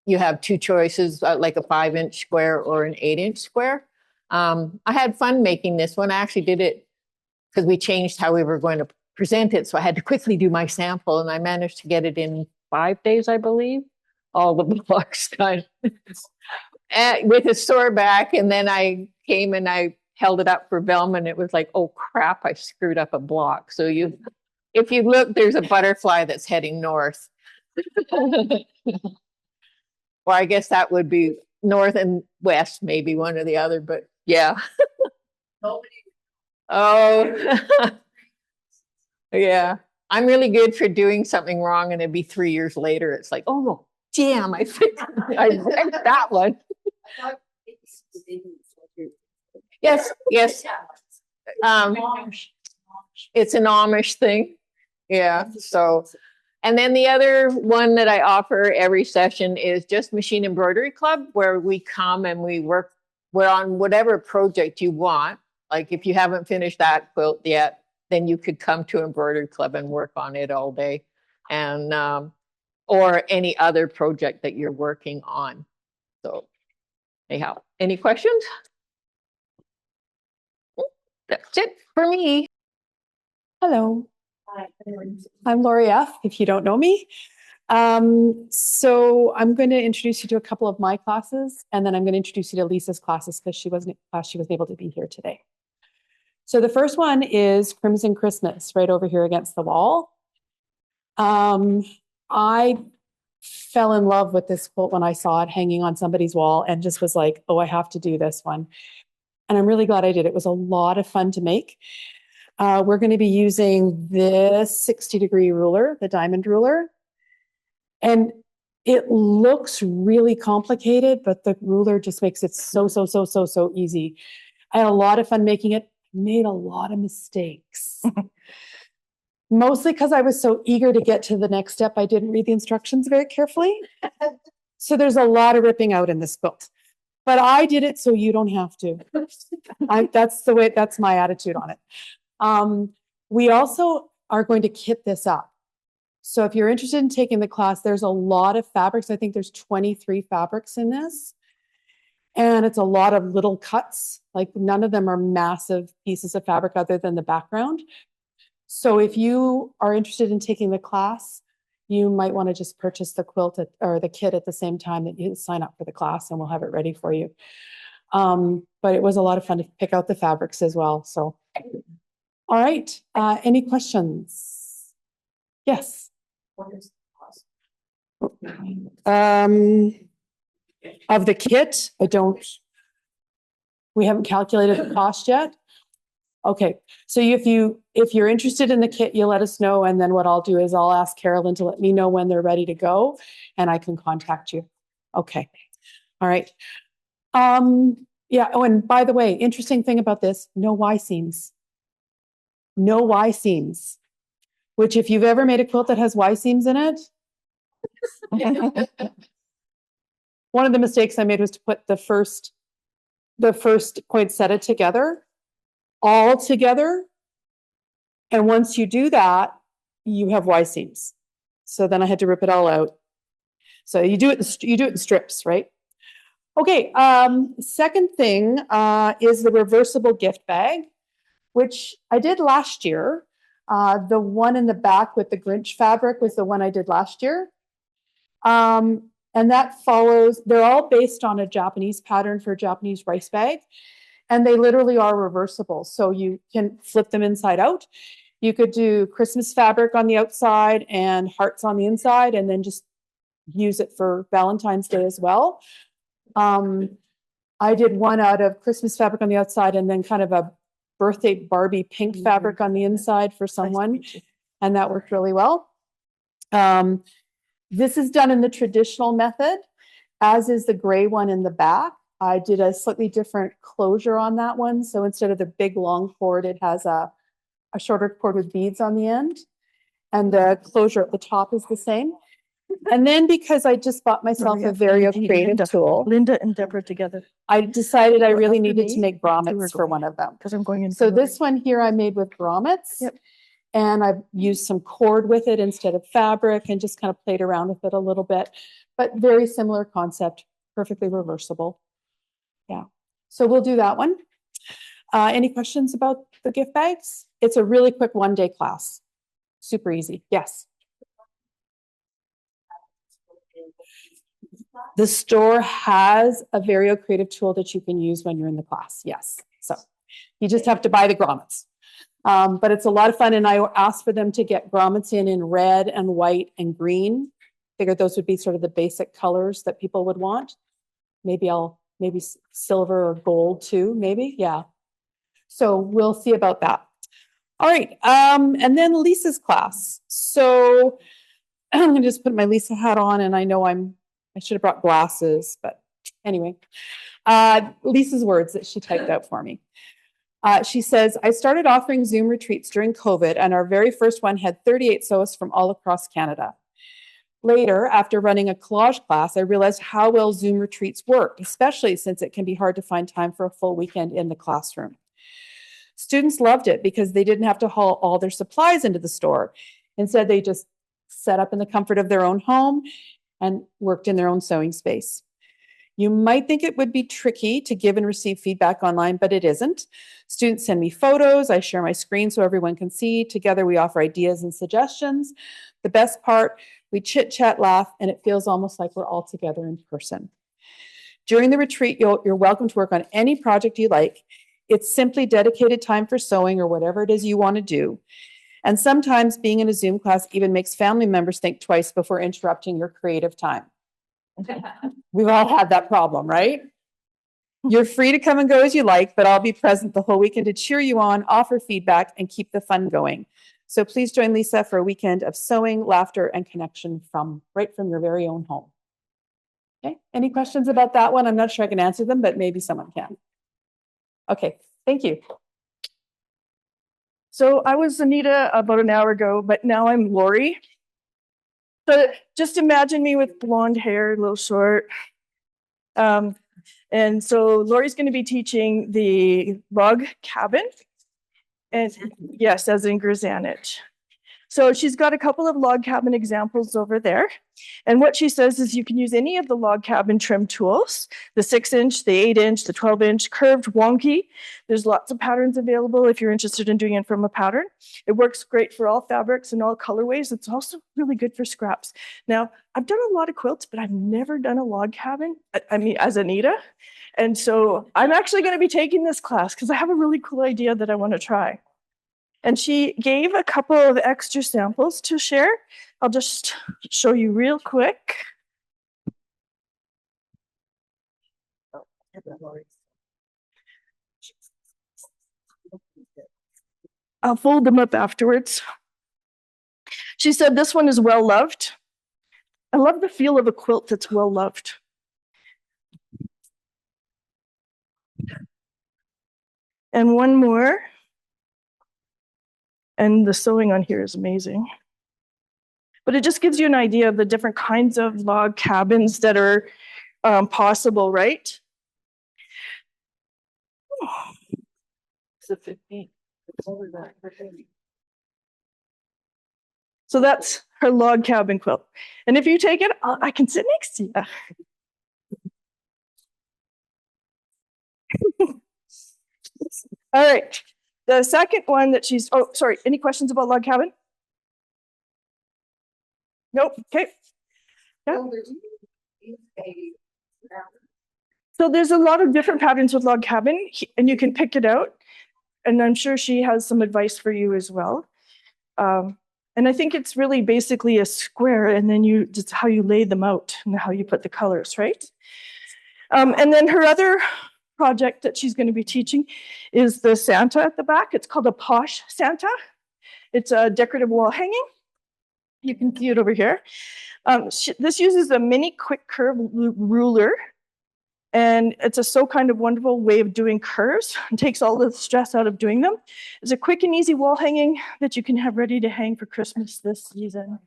You have two choices, like a 5-inch square or an 8-inch square. I had fun making this one. I actually did it because we changed how we were going to present it. So I had to quickly do my sample, and I managed to get it in 5 days, I believe. All the blocks done with a sore back. And then I came and I held it up for Velma, and it was like, oh crap, I screwed up a block. So if you look, there's a butterfly that's heading north. Or I guess that would be north and west, maybe one or the other, but yeah. Oh, yeah. I'm really good for doing something wrong, and it'd be 3 years later. It's like, oh, damn, I fixed that one. Yes. It's an Amish thing. Yeah. So, and then the other one that I offer every session is just Machine Embroidery Club, where we come and we're on whatever project you want. Like if you haven't finished that quilt yet, then you could come to Embroidery Club and work on it all day, and or any other project that you're working on. So anyhow, any questions? That's it for me. Hello. I'm Lori F., if you don't know me. So I'm going to introduce you to a couple of my classes, and then I'm going to introduce you to Lisa's classes because she wasn't able to be here today. So the first one is Crimson Christmas, right over here against the wall. I fell in love with this quilt when I saw it hanging on somebody's wall and just was like, oh, I have to do this one. And I'm really glad I did. It was a lot of fun to make. We're going to be using this 60-degree ruler, the diamond ruler. And It looks really complicated, but the ruler just makes it so easy. I had a lot of fun making it, made a lot of mistakes. Mostly because I was so eager to get to the next step, I didn't read the instructions very carefully. So there's a lot of ripping out in this quilt. But I did it so you don't have to. That's my attitude on it. We also are going to kit this up. So if you're interested in taking the class, there's a lot of fabrics. I think there's 23 fabrics in this. And it's a lot of little cuts. Like none of them are massive pieces of fabric other than the background. So if you are interested in taking the class, you might want to just purchase the quilt or the kit at the same time that you sign up for the class, and we'll have it ready for you. But it was a lot of fun to pick out the fabrics as well. So, all right. Any questions? Yes. What is the cost? Of the kit, we haven't calculated the cost yet. Okay, so if you're interested in the kit, you let us know, and then what I'll do is I'll ask Carolyn to let me know when they're ready to go, and I can contact you. Okay, all right. Yeah. Oh, and by the way, interesting thing about this: no Y seams. No Y seams. Which, if you've ever made a quilt that has Y seams in it, one of the mistakes I made was to put the first poinsettia together. All together, and once you do that, you have Y seams. So then I had to rip it all out. So you do it in strips, right? Okay. Second thing is the reversible gift bag, which I did last year. The one in the back with the Grinch fabric was the one I did last year, and that follows. They're all based on a Japanese pattern for a Japanese rice bag. And they literally are reversible. So you can flip them inside out. You could do Christmas fabric on the outside and hearts on the inside, and then just use it for Valentine's Day as well. I did one out of Christmas fabric on the outside and then kind of a birthday Barbie pink fabric on the inside for someone. And that worked really well. This is done in the traditional method, as is the gray one in the back. I did a slightly different closure on that one. So instead of the big long cord, it has a shorter cord with beads on the end. And the closure at the top is the same. And then because I just bought myself a very creative tool. Linda and Deborah together. I decided I really needed to make grommets for one of them. Because I'm going in. So this one here I made with grommets. Yep. And I've used some cord with it instead of fabric and just kind of played around with it a little bit. But very similar concept, perfectly reversible. Yeah, so we'll do that one. Any questions about the gift bags? It's a really quick one-day class. Super easy. Yes. The store has a very creative tool that you can use when you're in the class. Yes. So you just have to buy the grommets. But it's a lot of fun. And I asked for them to get grommets in red and white and green. Figured those would be sort of the basic colors that people would want. Maybe silver or gold too, maybe. Yeah. So we'll see about that. All right. And then Lisa's class. So I'm going to just put my Lisa hat on, and I know I should have brought glasses, but anyway, Lisa's words that she typed out for me. She says, I started offering Zoom retreats during COVID, and our very first one had 38 sewists from all across Canada. Later, after running a collage class, I realized how well Zoom retreats work, especially since it can be hard to find time for a full weekend in the classroom. Students loved it because they didn't have to haul all their supplies into the store. Instead, they just set up in the comfort of their own home and worked in their own sewing space. You might think it would be tricky to give and receive feedback online, but it isn't. Students send me photos. I share my screen so everyone can see. Together, we offer ideas and suggestions. The best part, we chit chat, laugh, and it feels almost like we're all together in person. During the retreat, you're welcome to work on any project you like. It's simply dedicated time for sewing or whatever it is you want to do. And sometimes being in a Zoom class even makes family members think twice before interrupting your creative time. We've all had that problem, right? You're free to come and go as you like, but I'll be present the whole weekend to cheer you on, offer feedback, and keep the fun going. So please join Lisa for a weekend of sewing, laughter, and connection right from your very own home. Okay, any questions about that one? I'm not sure I can answer them, but maybe someone can. Okay, thank you. So I was Anita about an hour ago, but now I'm Lori. So just imagine me with blonde hair, a little short. And so Lori's going to be teaching the log cabin. And yes, as in Grzanich. So she's got a couple of log cabin examples over there. And what she says is you can use any of the log cabin trim tools, the 6-inch, the 8-inch, the 12-inch, curved, wonky. There's lots of patterns available if you're interested in doing it from a pattern. It works great for all fabrics and all colorways. It's also really good for scraps. Now, I've done a lot of quilts, but I've never done a log cabin, I mean, as Anita. And so I'm actually going to be taking this class because I have a really cool idea that I want to try. And she gave a couple of extra samples to share. I'll just show you real quick. I'll fold them up afterwards. She said this one is well loved. I love the feel of a quilt that's well loved. And one more. And the sewing on here is amazing. But it just gives you an idea of the different kinds of log cabins that are possible, right? It's a 15. So that's her log cabin quilt. And if you take it, I can sit next to you. All right. The second one that she's, oh, sorry, any questions about log cabin? Nope. Okay. Yeah. So there's a lot of different patterns with log cabin, and you can pick it out. And I'm sure she has some advice for you as well. And I think it's really basically a square, and then you just how you lay them out and how you put the colors, right? And then her other project that she's going to be teaching is the Santa at the back. It's called a posh Santa. It's a decorative wall hanging. You can see it over here. This uses a mini quick curve ruler, and it's a so kind of wonderful way of doing curves. It takes all the stress out of doing them. It's a quick and easy wall hanging that you can have ready to hang for Christmas this season.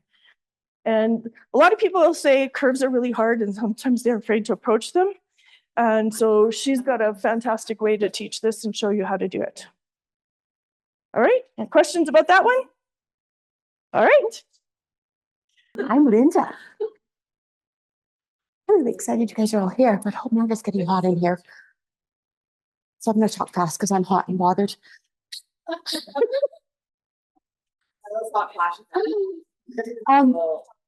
And a lot of people will say curves are really hard and sometimes they're afraid to approach them. And so she's got a fantastic way to teach this and show you how to do it. All right, any questions about that one? All right. I'm Linda. I'm really excited you guys are all here, but hope now it's getting hot in here. So I'm going to talk fast because I'm hot and bothered.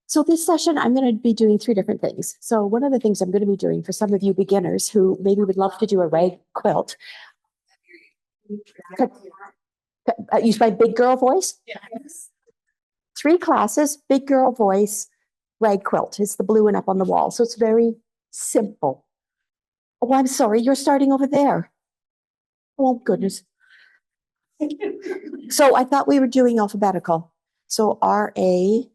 So this session, I'm going to be doing 3 different things. So one of the things I'm going to be doing for some of you beginners who maybe would love to do a rag quilt. Use my big girl voice? Yes. 3 classes, big girl voice, rag quilt. It's the blue one up on the wall. So it's very simple. Oh, I'm sorry. You're starting over there. Oh, goodness. So I thought we were doing alphabetical. So R-A-G-R-O-P,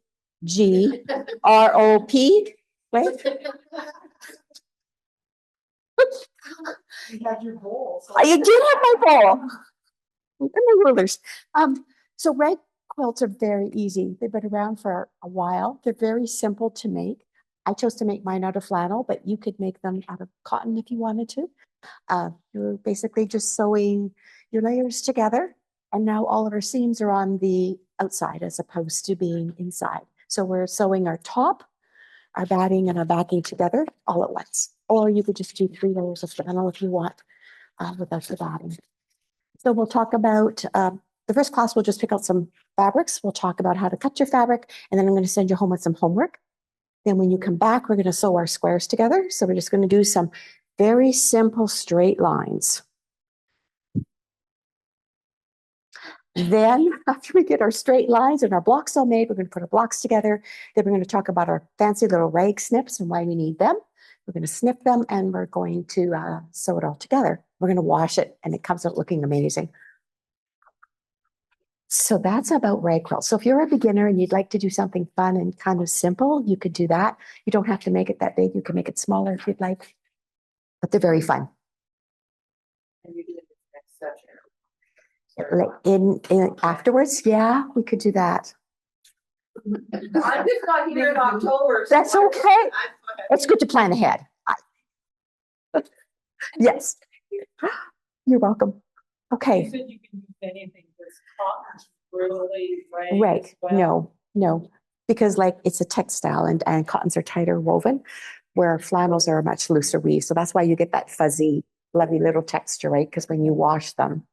right? You had your bowl. So I did have my bowl. And my rulers. So rag quilts are very easy. They've been around for a while. They're very simple to make. I chose to make mine out of flannel, but you could make them out of cotton if you wanted to. You're basically just sewing your layers together. And now all of our seams are on the outside as opposed to being inside. So we're sewing our top, our batting, and our backing together all at once. Or you could just do 3 layers of flannel if you want without the batting. So we'll talk about, the first class, we'll just pick out some fabrics. We'll talk about how to cut your fabric, and then I'm going to send you home with some homework. Then when you come back, we're going to sew our squares together. So we're just going to do some very simple straight lines. Then after we get our straight lines and our blocks all made, we're going to put our blocks together. Then we're going to talk about our fancy little rag snips and why we need them. We're going to snip them and we're going to sew it all together. We're going to wash it and it comes out looking amazing. So that's about rag quilts. So if you're a beginner and you'd like to do something fun and kind of simple, you could do that. You don't have to make it that big. You can make it smaller if you'd like, but they're very fun. And you do it next session. Like in afterwards, yeah, we could do that. I'm just not here in October. So That's okay. It's good to plan ahead. Yes. You're welcome. Okay. You said you can use anything that's cotton, really, Right. No. Because like it's a textile and cottons are tighter woven, where flannels are a much looser weave. So that's why you get that fuzzy, lovely little texture, right? Because when you wash them,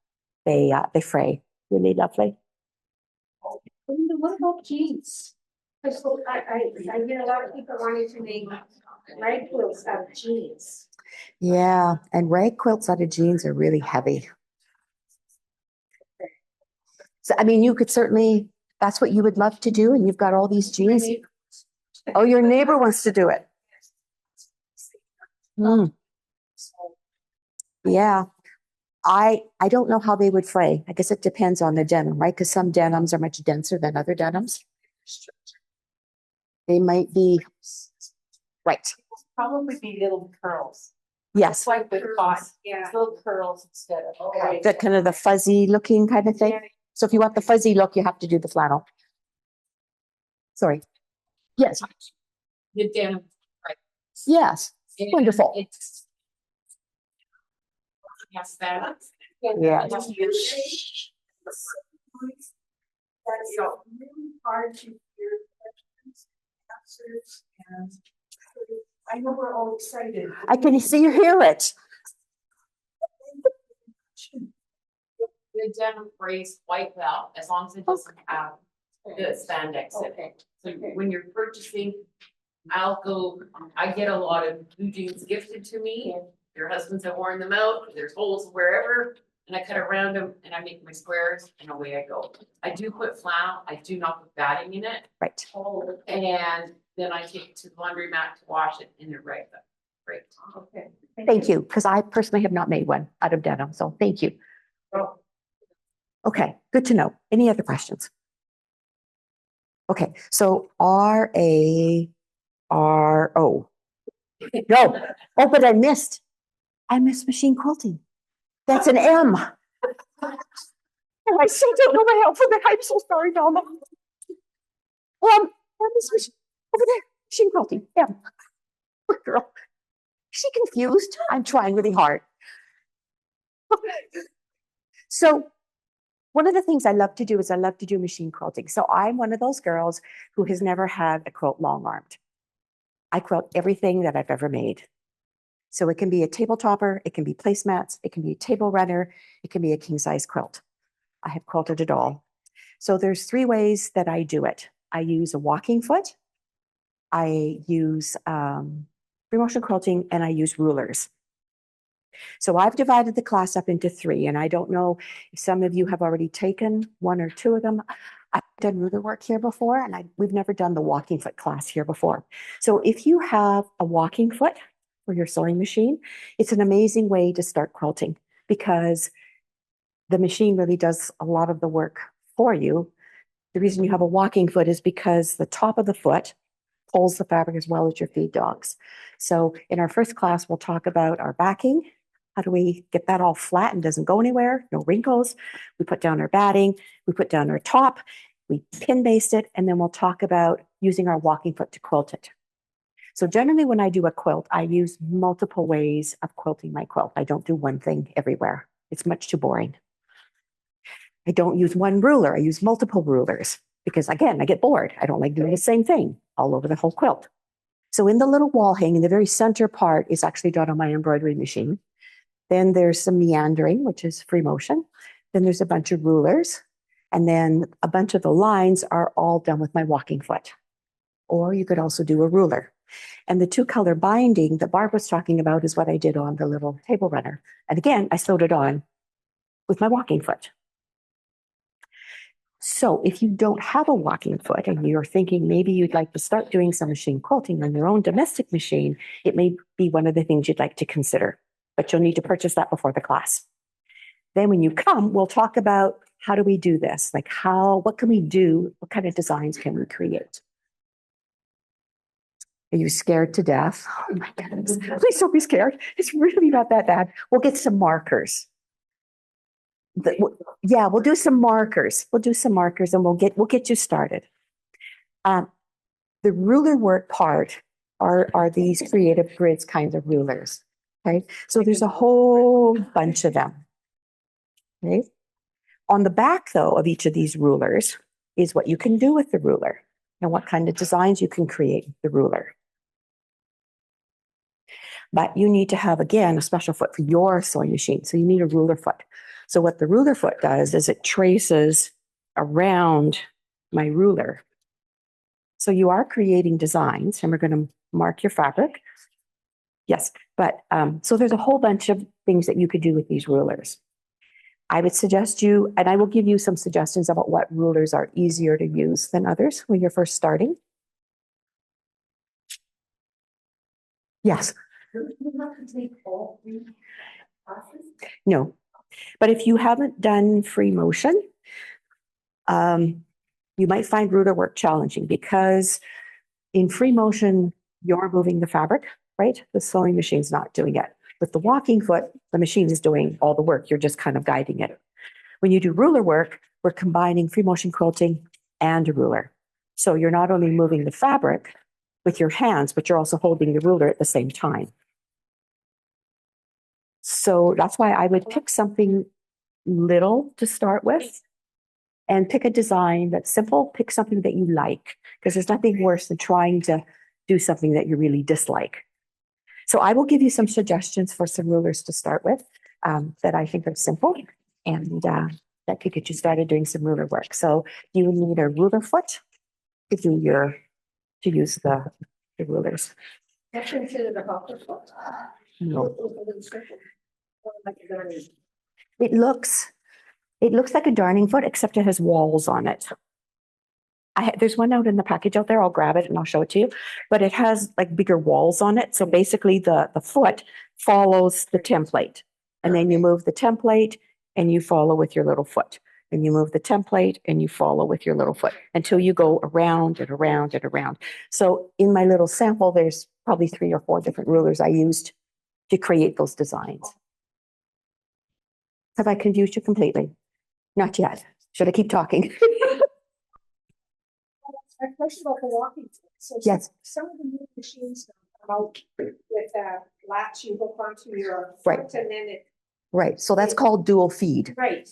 they fray. Really lovely. What about jeans? Because I hear a lot of people wanting to make rag quilts out of jeans. Yeah, and rag quilts out of jeans are really heavy. So, I mean, you could certainly, that's what you would love to do, and you've got all these jeans. Oh, your neighbor wants to do it. Yeah. I don't know how they would fray. I guess it depends on the denim, right? Because some denims are much denser than other denims. They might be, right. Probably be little curls. Yes. Like with cotton, little curls instead of. Okay. That kind of the fuzzy looking kind of thing. So if you want the fuzzy look, you have to do the flannel. Sorry. Yes. The denim. Right. Yes. And Wonderful. It's. Yes, that. Yeah. That's really hard to hear questions, answers, and I know we're all excited. I can see you hear it. The denim frays quite well, as long as it doesn't have the spandex in it. So when you're purchasing, I get a lot of blue jeans gifted to me. Your husbands have worn them out, there's holes wherever, and I cut around them and I make my squares and away I go. I do put flannel, I do not put batting in it. Right. And then I take it to the laundromat to wash it and they're right. Great. Okay. Thank you, because I personally have not made one out of denim, so thank you. Oh. Okay, good to know. Any other questions? Okay, so R-A-R-O. No, oh, but I missed machine quilting. That's an M. Oh, I still don't know my alphabet. I'm so sorry, Velma. Machine, over there, machine quilting, M. Poor girl. Is she confused? I'm trying really hard. So one of the things I love to do is I love to do machine quilting. So I'm one of those girls who has never had a quilt long-armed. I quilt everything that I've ever made. So it can be a table topper, it can be placemats, it can be a table runner, it can be a king-size quilt. I have quilted it all. So there's 3 ways that I do it. I use a walking foot, I use free motion quilting, and I use rulers. So I've divided the class up into 3, and I don't know if some of you have already taken 1 or 2 of them. I've done ruler work here before, and we've never done the walking foot class here before. So if you have a walking foot for your sewing machine, it's an amazing way to start quilting because the machine really does a lot of the work for you. The reason you have a walking foot is because the top of the foot pulls the fabric as well as your feed dogs. So in our first class, we'll talk about our backing. How do we get that all flat and doesn't go anywhere? No wrinkles. We put down our batting. We put down our top. We pin baste it. And then we'll talk about using our walking foot to quilt it. So generally when I do a quilt, I use multiple ways of quilting my quilt. I don't do one thing everywhere. It's much too boring. I don't use one ruler. I use multiple rulers because again, I get bored. I don't like doing the same thing all over the whole quilt. So in the little wall hanging, the very center part is actually done on my embroidery machine. Then there's some meandering, which is free motion. Then there's a bunch of rulers. And then a bunch of the lines are all done with my walking foot. Or you could also do a ruler. And the 2-color binding that Barb was talking about is what I did on the little table runner. And again, I sewed it on with my walking foot. So if you don't have a walking foot and you're thinking maybe you'd like to start doing some machine quilting on your own domestic machine, it may be one of the things you'd like to consider, but you'll need to purchase that before the class. Then when you come, we'll talk about how do we do this? Like what can we do? What kind of designs can we create? Are you scared to death? Oh my goodness. Please don't be scared. It's really not that bad. We'll get some markers. Yeah, we'll do some markers. We'll do some markers and we'll get you started. The ruler work part are these creative grids kinds of rulers. Okay, so there's a whole bunch of them. Okay. On the back, though, of each of these rulers is what you can do with the ruler and what kind of designs you can create with the ruler. But you need to have, again, a special foot for your sewing machine. So you need a ruler foot. So what the ruler foot does is it traces around my ruler. So you are creating designs, and we're going to mark your fabric. Yes, but so there's a whole bunch of things that you could do with these rulers. I would suggest you, and I will give you some suggestions about what rulers are easier to use than others when you're first starting. Yes. No, but if you haven't done free motion, you might find ruler work challenging because in free motion, you're moving the fabric, right? The sewing machine's not doing it. With the walking foot, the machine is doing all the work. You're just kind of guiding it. When you do ruler work, we're combining free motion quilting and a ruler. So you're not only moving the fabric with your hands, but you're also holding the ruler at the same time. So that's why I would pick something little to start with and pick a design that's simple. Pick something that you like, because there's nothing worse than trying to do something that you really dislike. So I will give you some suggestions for some rulers to start with that I think are simple and that could get you started doing some ruler work. So you need a ruler foot to do to use the rulers. That's considered a halter foot. No. It looks like a darning foot, except it has walls on it. There's one out in the package out there. I'll grab it and I'll show it to you. But it has like bigger walls on it. So basically the foot follows the template. And then you move the template and you follow with your little foot. And you move the template and you follow with your little foot until you go around and around and around. So in my little sample, there's probably 3 or 4 different rulers I used to create those designs. Have I confused you completely? Not yet. Should I keep talking? A question about the walking foot. So yes. Some of the new machines come out with a latch you hook onto your foot, right. And then it. Right. So that's called dual feed. Right.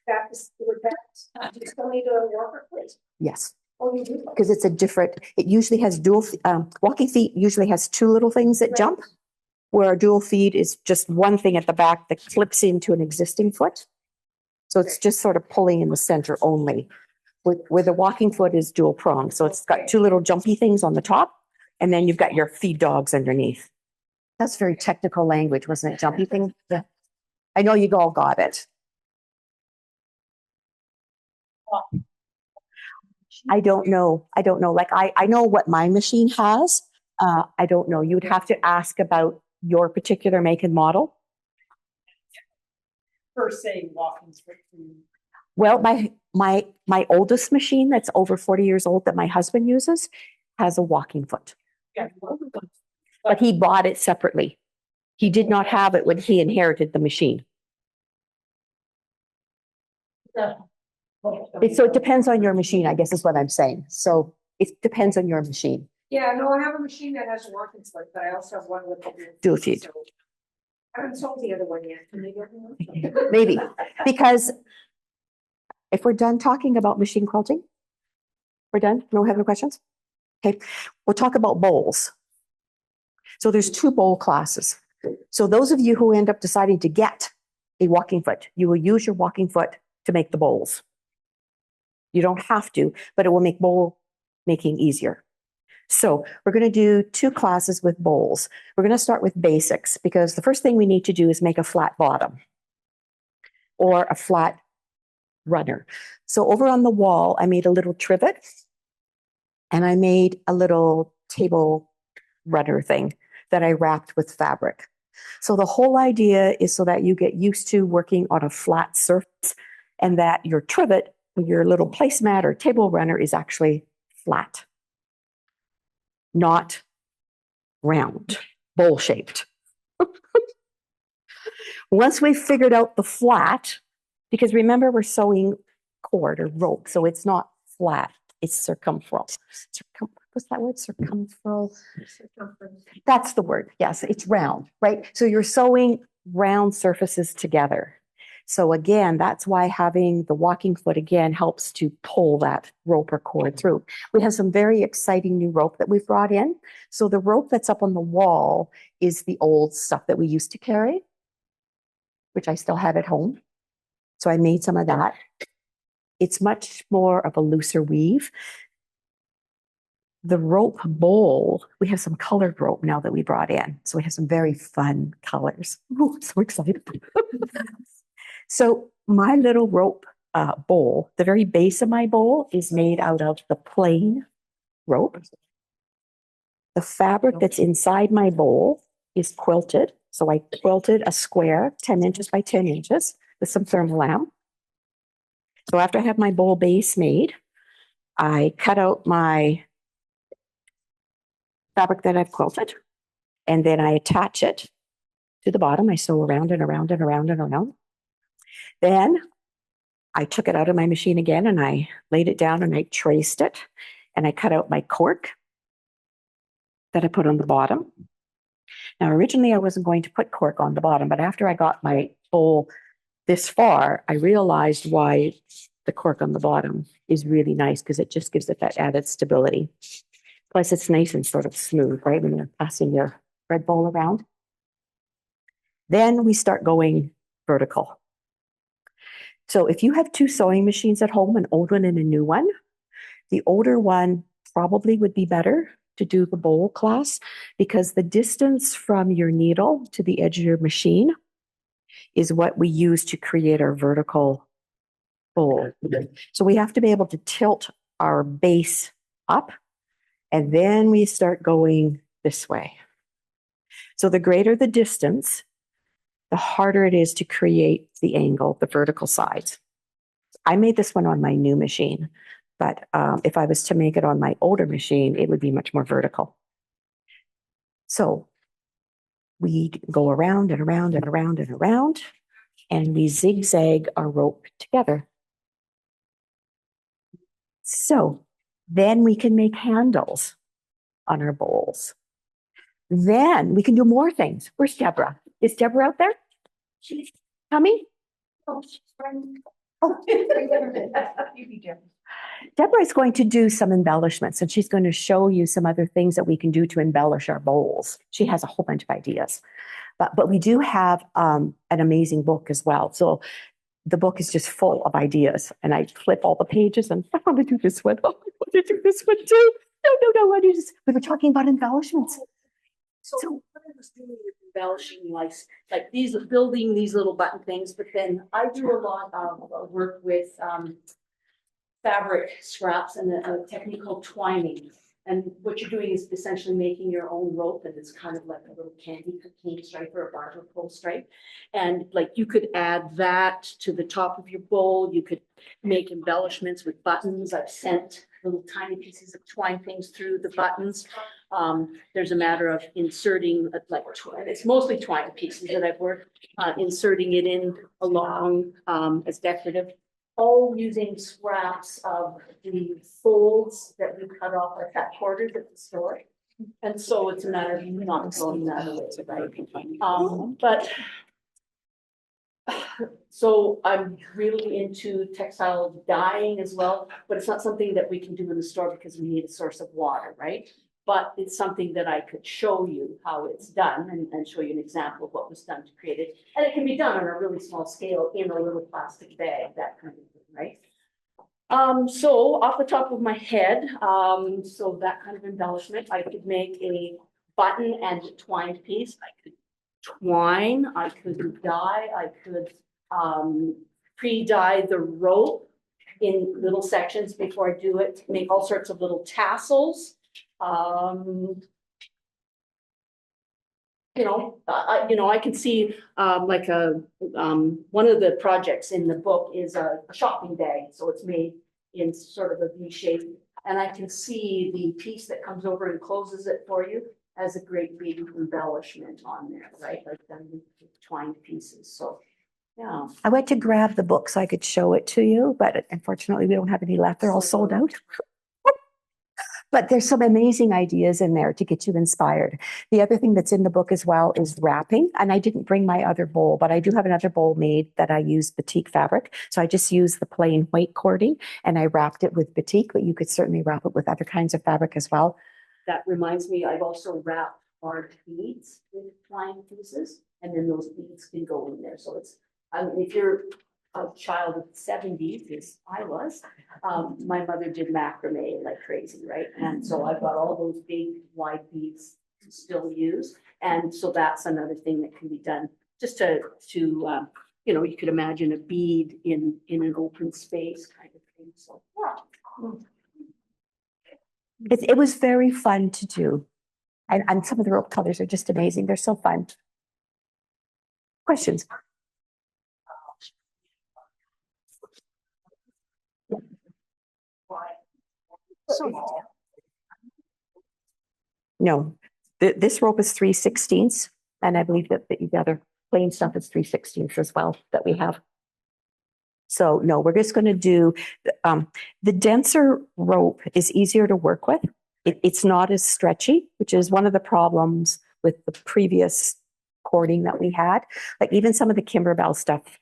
That is with that. You still need a walker foot? Yes. Oh, you do? Because it's it usually has dual, walking feet usually has 2 little things that jump, where a dual feed is just one thing at the back that clips into an existing foot. So it's just sort of pulling in the center only. Where the walking foot is dual prong. So it's got 2 little jumpy things on the top, and then you've got your feed dogs underneath. That's very technical language, wasn't it? Jumpy thing? Yeah. I know you all got it. I don't know. Like I know what my machine has. I don't know. You would have to ask about your particular make and model. Per se, walking foot. Well, my oldest machine that's over 40 years old that my husband uses has a walking foot. Yeah. But he bought it separately. He did not have it when he inherited the machine. So it depends on your machine, I guess is what I'm saying. So it depends on your machine. Yeah, no, I have a machine that has a walking foot, but I also have one with dual feed. So I haven't sold the other one yet. Can they get me? Maybe, because if we're done talking about machine quilting, we're done? No other questions? Okay, we'll talk about bowls. So there's 2 bowl classes. So those of you who end up deciding to get a walking foot, you will use your walking foot to make the bowls. You don't have to, but it will make bowl making easier. So we're going to do 2 classes with bowls. We're going to start with basics because the first thing we need to do is make a flat bottom or a flat runner. So over on the wall, I made a little trivet and I made a little table runner thing that I wrapped with fabric. So the whole idea is so that you get used to working on a flat surface and that your trivet, your little placemat or table runner is actually flat, not round, bowl shaped. Once we've figured out the flat, because remember we're sewing cord or rope, so it's not flat, it's circumferential. What's that word? Circumferential. That's the word. Yes, it's round, right? So you're sewing round surfaces together. So again, that's why having the walking foot again helps to pull that rope or cord through. We have some very exciting new rope that we've brought in. So the rope that's up on the wall is the old stuff that we used to carry, which I still have at home. So I made some of that. It's much more of a looser weave. The rope bowl, we have some colored rope now that we brought in. So we have some very fun colors. Ooh, so excited. So my little rope bowl, the very base of my bowl is made out of the plain rope. The fabric that's inside my bowl is quilted. So I quilted a square 10 inches by 10 inches with some thermolam. So after I have my bowl base made, I cut out my fabric that I've quilted, and then I attach it to the bottom. I sew around and around and around and around. Then I took it out of my machine again and I laid it down and I traced it and I cut out my cork that I put on the bottom. Now, originally I wasn't going to put cork on the bottom, but after I got my bowl this far, I realized why the cork on the bottom is really nice, because it just gives it that added stability. Plus it's nice and sort of smooth, right, when you're passing your bread bowl around. Then we start going vertical. So if you have two sewing machines at home, an old one and a new one, the older one probably would be better to do the bowl class, because the distance from your needle to the edge of your machine is what we use to create our vertical bowl. So we have to be able to tilt our base up, and then we start going this way. So the greater the distance, the harder it is to create the angle, the vertical sides. I made this one on my new machine, but if I was to make it on my older machine, it would be much more vertical. So we go around and around and around and around, and we zigzag our rope together. So then we can make handles on our bowls. Then we can do more things. Where's Deborah? Is Deborah out there? She's coming? Oh, she's running. Oh. Deborah is going to do some embellishments, and she's going to show you some other things that we can do to embellish our bowls. She has a whole bunch of ideas. But we do have an amazing book as well. So the book is just full of ideas, and I flip all the pages and I want to do this one. Oh, I want to do this one too. No, I do this. We were talking about embellishments. So what I was doing with embellishing, like these, building these little button things, but then I do a lot of work with fabric scraps and a technique called twining. And what you're doing is essentially making your own rope, and it's kind of like a little candy cane stripe or a barber pole stripe. And like you could add that to the top of your bowl. You could make embellishments with buttons. I've sent little tiny pieces of twine things through the buttons. There's a matter of inserting like twine. It's mostly twine pieces that I've worked, inserting it in along as decorative. All using scraps of the folds that we cut off our fat quarters at the store. And so it's a matter of not throwing that away, right? But so I'm really into textile dyeing as well, but it's not something that we can do in the store because we need a source of water, right? But it's something that I could show you how it's done and show you an example of what was done to create it. And it can be done on a really small scale in a little plastic bag, that kind of thing, right? So off the top of my head, so that kind of embellishment, I could make a button and twined piece. I could twine, I could dye, I could pre-dye the rope in little sections before I do it, make all sorts of little tassels. I can see, like one of the projects in the book is a shopping bag, so it's made in sort of a V shape. And I can see the piece that comes over and closes it for you as a great big embellishment on there, right? Like the twined pieces, so, yeah. I went to grab the book so I could show it to you, but unfortunately we don't have any left. They're all sold out. But there's some amazing ideas in there to get you inspired. The other thing that's in the book as well is wrapping. And I didn't bring my other bowl, but I do have another bowl made that I use batik fabric. So I just use the plain white cording and I wrapped it with batik, but you could certainly wrap it with other kinds of fabric as well. That reminds me, I've also wrapped hard beads with twine pieces, and then those beads can go in there. So it's, if you're a child of the 70s, as I was, my mother did macrame like crazy, right? And so I've got all those big wide beads to still use. And so that's another thing that can be done just to you could imagine a bead in an open space kind of thing. So yeah. It was very fun to do. And some of the rope colors are just amazing. They're so fun. Questions? No, this rope is 3/16, and I believe that the other plain stuff is 3/16 as well that we have. So no, we're just going to do the denser rope is easier to work with. It's not as stretchy, which is one of the problems with the previous cording that we had. Like even some of the Kimberbell stuff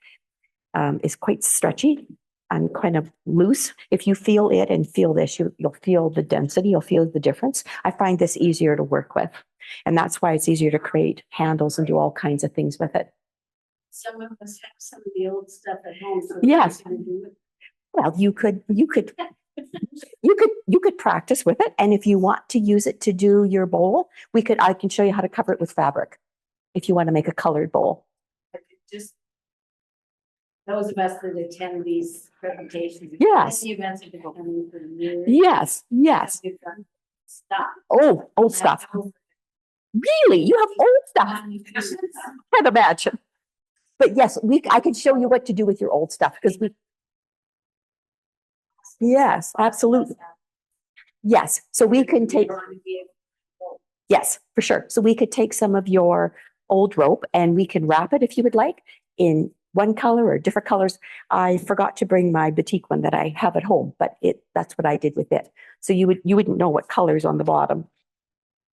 is quite stretchy and kind of loose. If you feel it and feel this, you'll feel the density, you'll feel the difference. I find this easier to work with. And that's why it's easier to create handles and do all kinds of things with it. Some of us have some of the old stuff at home. So yes. Well, you could practice with it. And if you want to use it to do your bowl, I can show you how to cover it with fabric if you want to make a colored bowl. Just those of us that attend these presentations. Yes. Yes. Yes. Stuff. Oh, old stuff. Really? You have old stuff? Can't imagine. But yes, I can show you what to do with your old stuff because yes, absolutely. Yes. So we can take, yes, for sure. So we could take some of your old rope and we can wrap it if you would like in one color or different colors. I forgot to bring my batik one that I have at home, but that's what I did with it. So you wouldn't know what color's on the bottom,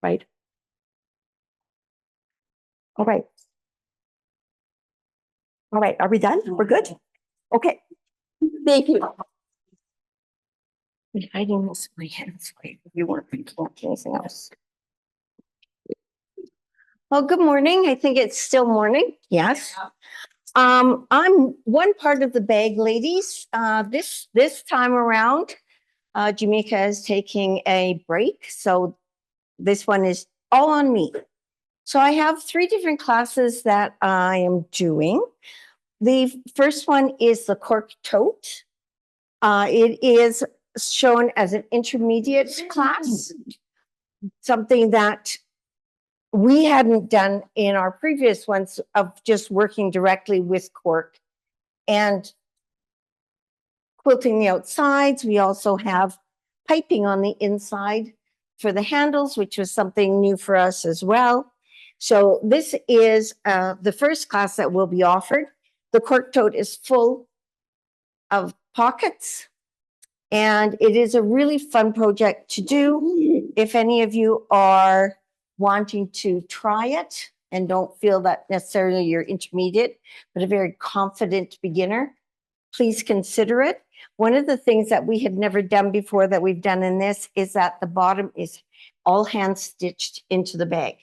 right? All right. All right, are we done? We're good? Okay. Thank you. I didn't miss my hands. You weren't anything else. Well, good morning. I think it's still morning. Yes. I'm one part of the bag ladies. This time around, Jamaica is taking a break. So this one is all on me. So I have 3 different classes that I am doing. The first one is the cork tote. It is shown as an intermediate class, something that we hadn't done in our previous ones of just working directly with cork and quilting the outsides. We also have piping on the inside for the handles, which was something new for us as well. So this is the first class that will be offered. The cork tote is full of pockets, and it is a really fun project to do. If any of you are wanting to try it and don't feel that necessarily you're intermediate, but a very confident beginner, please consider it. One of the things that we had never done before that we've done in this is that the bottom is all hand stitched into the bag.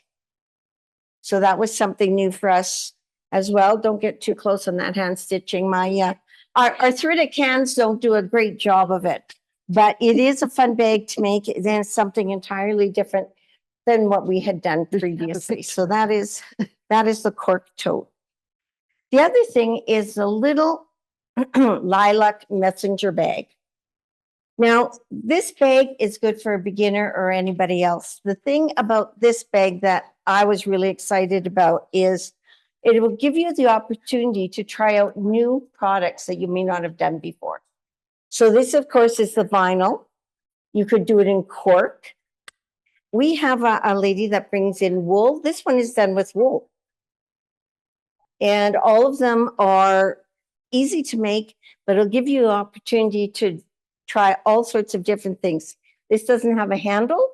So that was something new for us as well. Don't get too close on that hand stitching. Our threaded cans don't do a great job of it, but it is a fun bag to make. It is something entirely different than what we had done previously. So that is the cork tote. The other thing is the little lilac messenger bag. Now, this bag is good for a beginner or anybody else. The thing about this bag that I was really excited about is it will give you the opportunity to try out new products that you may not have done before. So this, of course, is the vinyl. You could do it in cork. We have a lady that brings in wool. This one is done with wool. And all of them are easy to make, but it'll give you an opportunity to try all sorts of different things. This doesn't have a handle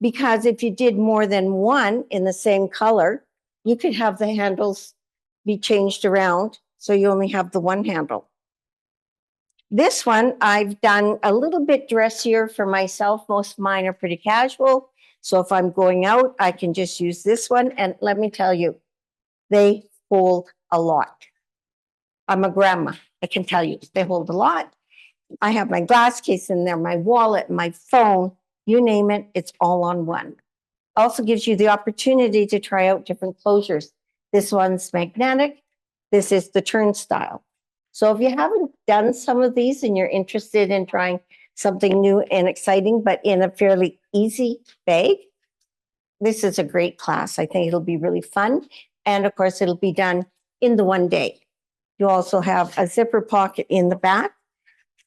because if you did more than one in the same color, you could have the handles be changed around so you only have the one handle. This one I've done a little bit dressier for myself. Most of mine are pretty casual. So if I'm going out, I can just use this one. And let me tell you, they hold a lot. I'm a grandma. I can tell you, they hold a lot. I have my glass case in there, my wallet, my phone, you name it, it's all on one. Also gives you the opportunity to try out different closures. This one's magnetic. This is the turnstile. So if you haven't done some of these and you're interested in trying something new and exciting, but in a fairly easy bag, this is a great class. I think it'll be really fun. And of course, it'll be done in the one day. You also have a zipper pocket in the back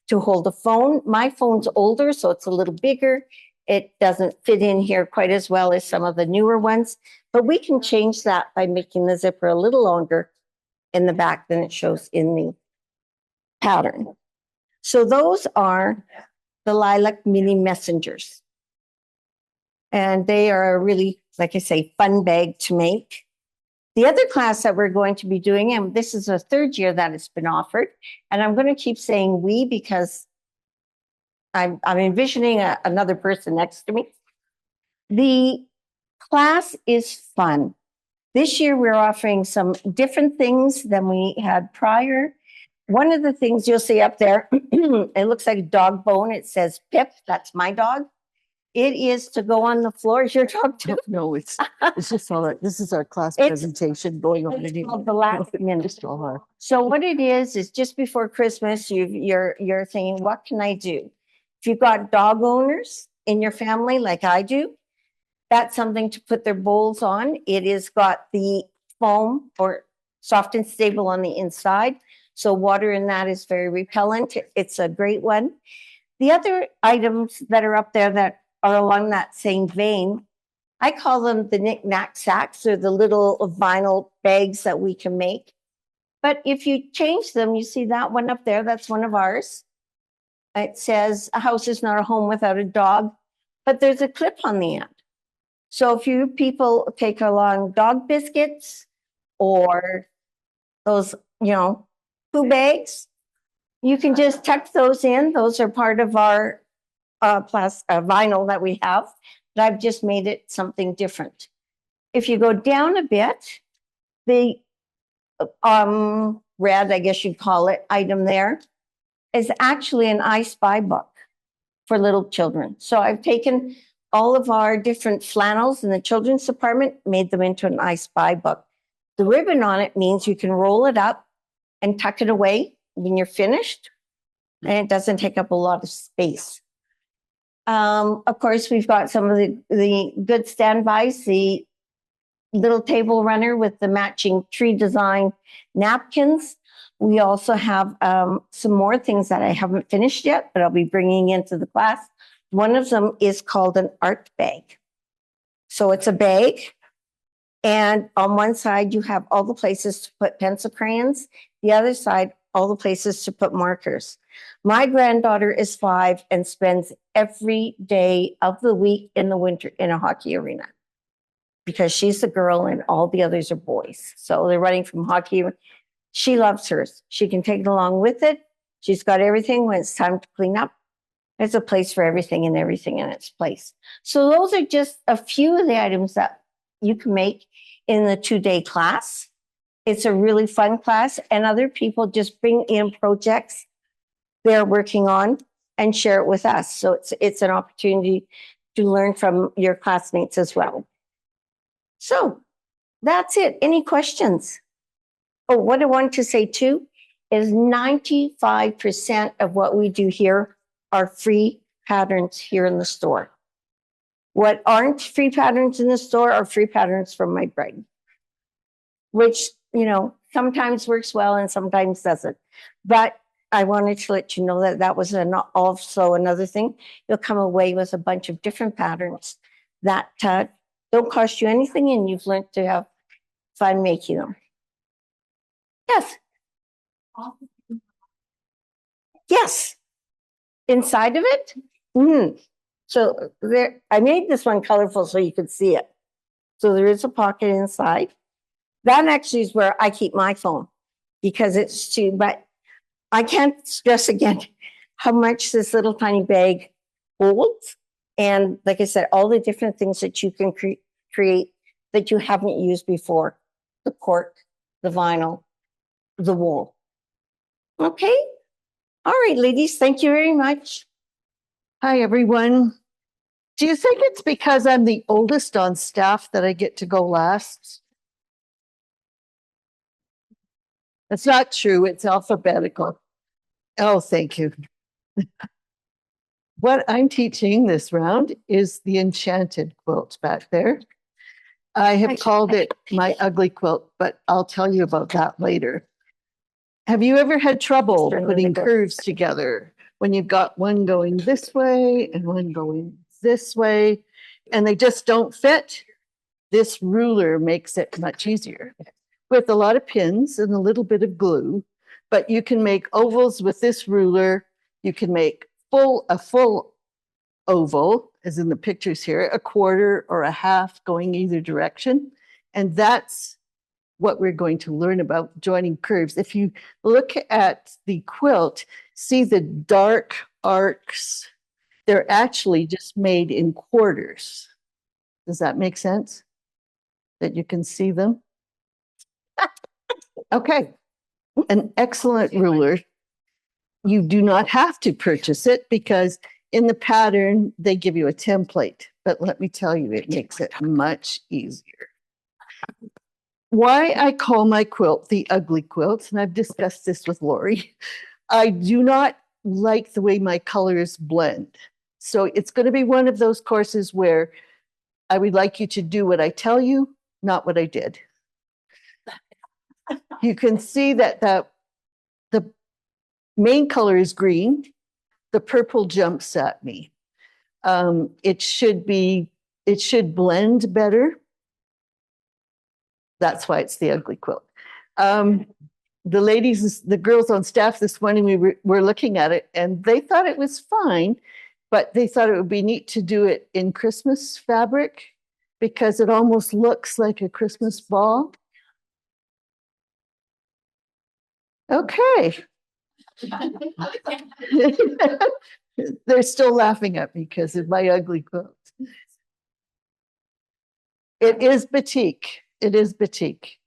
to hold a phone. My phone's older, so it's a little bigger. It doesn't fit in here quite as well as some of the newer ones, but we can change that by making the zipper a little longer in the back than it shows in the pattern. So those are the Lilac Mini Messengers. And they are a really, like I say, fun bag to make. The other class that we're going to be doing, and this is the third year that it's been offered, and I'm going to keep saying we because I'm envisioning another person next to me. The class is fun. This year we're offering some different things than we had prior. One of the things you'll see up there, it looks like a dog bone. It says Pip, that's my dog. It is to go on the floor. Is your dog too? No, it's just all right. This is our class presentation going on. It's called the last minute. So what it is just before Christmas, you're thinking, what can I do? If you've got dog owners in your family, like I do, that's something to put their bowls on. It has got the foam or soft and stable on the inside. So water in that is very repellent. It's a great one. The other items that are up there that are along that same vein, I call them the knick-knack sacks, or the little vinyl bags that we can make. But if you change them, you see that one up there, that's one of ours. It says, a house is not a home without a dog, but there's a clip on the end. So if you people take along dog biscuits or those, poo bags, you can just tuck those in. Those are part of our vinyl that we have, but I've just made it something different. If you go down a bit, the red, I guess you'd call it, item there is actually an I Spy book for little children. So I've taken all of our different flannels in the children's department, made them into an I Spy book. The ribbon on it means you can roll it up and tuck it away when you're finished, and it doesn't take up a lot of space. Of course, we've got some of the good standbys, the little table runner with the matching tree design napkins. We also have some more things that I haven't finished yet, but I'll be bringing into the class. One of them is called an art bag. So it's a bag, and on one side you have all the places to put pencil crayons, the other side, all the places to put markers. My granddaughter is 5 and spends every day of the week in the winter in a hockey arena because she's the girl and all the others are boys. So they're running from hockey. She loves hers. She can take it along with it. She's got everything when it's time to clean up. There's a place for everything and everything in its place. So those are just a few of the items that you can make in the 2-day class. It's a really fun class, and other people just bring in projects they're working on and share it with us. So it's an opportunity to learn from your classmates as well. So that's it. Any questions? Oh, what I wanted to say too is 95% of what we do here are free patterns here in the store. What aren't free patterns in the store are free patterns from my brain, which, you know, sometimes works well and sometimes doesn't. But I wanted to let you know that that was also another thing. You'll come away with a bunch of different patterns that don't cost you anything, and you've learned to have fun making them. Yes. Yes. Inside of it? So there, I made this one colorful so you could see it. So there is a pocket inside. That actually is where I keep my phone because it's too, but I can't stress again how much this little tiny bag holds. And like I said, all the different things that you can create that you haven't used before. The cork, the vinyl, the wool. Okay. All right, ladies, thank you very much. Hi, everyone. Do you think it's because I'm the oldest on staff that I get to go last? That's not true. It's alphabetical. Oh, thank you. What I'm teaching this round is the enchanted quilt back there. I have called it my ugly quilt, but I'll tell you about that later. Have you ever had trouble putting curves together when you've got one going this way and one going this way, and they just don't fit? This ruler makes it much easier with a lot of pins and a little bit of glue, but you can make ovals with this ruler. You can make a full oval, as in the pictures here, a quarter or a half going either direction. And that's what we're going to learn about joining curves. If you look at the quilt, see the dark arcs, they're actually just made in quarters. Does that make sense? That you can see them? Okay, an excellent ruler. You do not have to purchase it because in the pattern, they give you a template. But let me tell you, it makes it much easier. Why I call my quilt the ugly quilt, and I've discussed this with Lori, I do not like the way my colors blend. So it's going to be one of those courses where I would like you to do what I tell you, not what I did. You can see that the main color is green. The purple jumps at me. It should blend better. That's why it's the ugly quilt. The girls on staff this morning, we were looking at it and they thought it was fine, but they thought it would be neat to do it in Christmas fabric because it almost looks like a Christmas ball. Okay. They're still laughing at me because of my ugly quilt. It is batik. It is batik.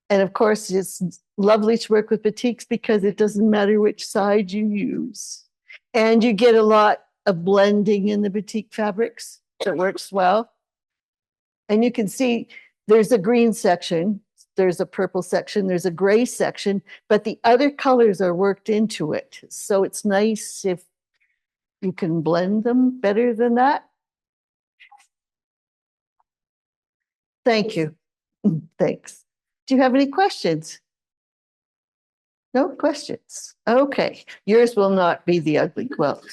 And of course, it's lovely to work with batiks because it doesn't matter which side you use. And you get a lot of blending in the batik fabrics that works well. And you can see there's a green section, there's a purple section, there's a gray section, but the other colors are worked into it. So it's nice if you can blend them better than that. Thank you. Thanks. Do you have any questions? No questions. Okay. Yours will not be the ugly quilt.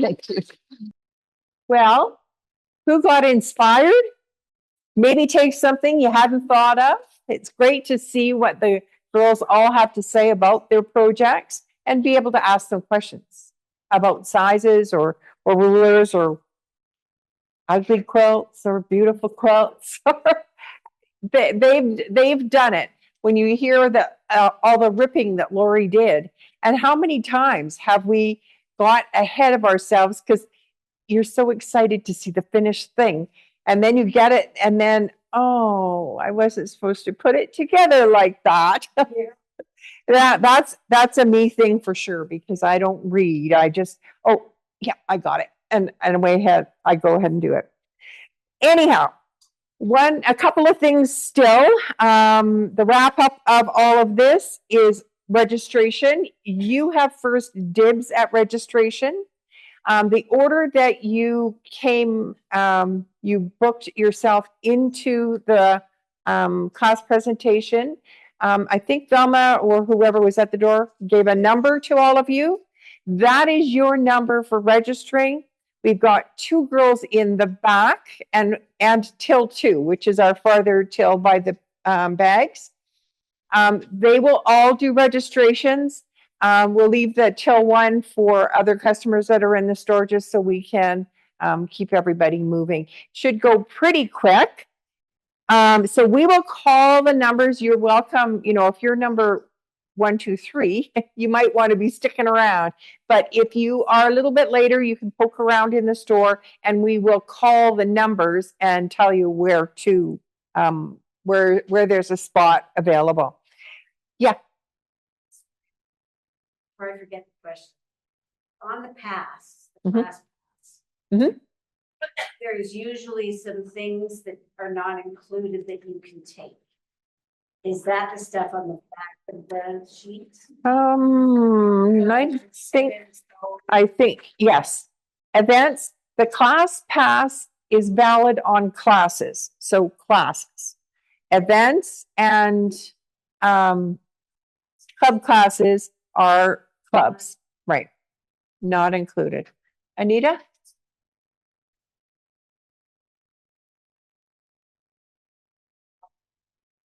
Thank you. Well, who got inspired? Maybe take something you hadn't thought of. It's great to see what the girls all have to say about their projects and be able to ask them questions about sizes or rulers or ugly quilts or beautiful quilts. They've done it. When you hear all the ripping that Lori did, and how many times have we got ahead of ourselves because you're so excited to see the finished thing, and then you get it, and then, oh, I wasn't supposed to put it together like that. Yeah. That's a me thing for sure, because I don't read. I just, oh yeah, I got it, and away ahead I go ahead and do it. Anyhow, a couple of things still. The wrap up of all of this is registration. You have first dibs at registration. The order that you came, you booked yourself into the class presentation. I think Velma or whoever was at the door gave a number to all of you. That is your number for registering. We've got 2 girls in the back and till 2, which is our farther till by the bags. They will all do registrations. We'll leave the till 1 for other customers that are in the store just so we can keep everybody moving. Should go pretty quick. So we will call the numbers. You're welcome. You know, if you're number 1, 2, 3, you might want to be sticking around. But if you are a little bit later, you can poke around in the store and we will call the numbers and tell you where to, where there's a spot available. Yeah. Before I forget the question. On the pass, Mhm. class pass, Mhm. there's usually some things that are not included that you can take. Is that the stuff on the back of the sheet? I think, yes. Events, the class pass is valid on classes, so classes. Events and club classes are clubs, right? Not included. Anita?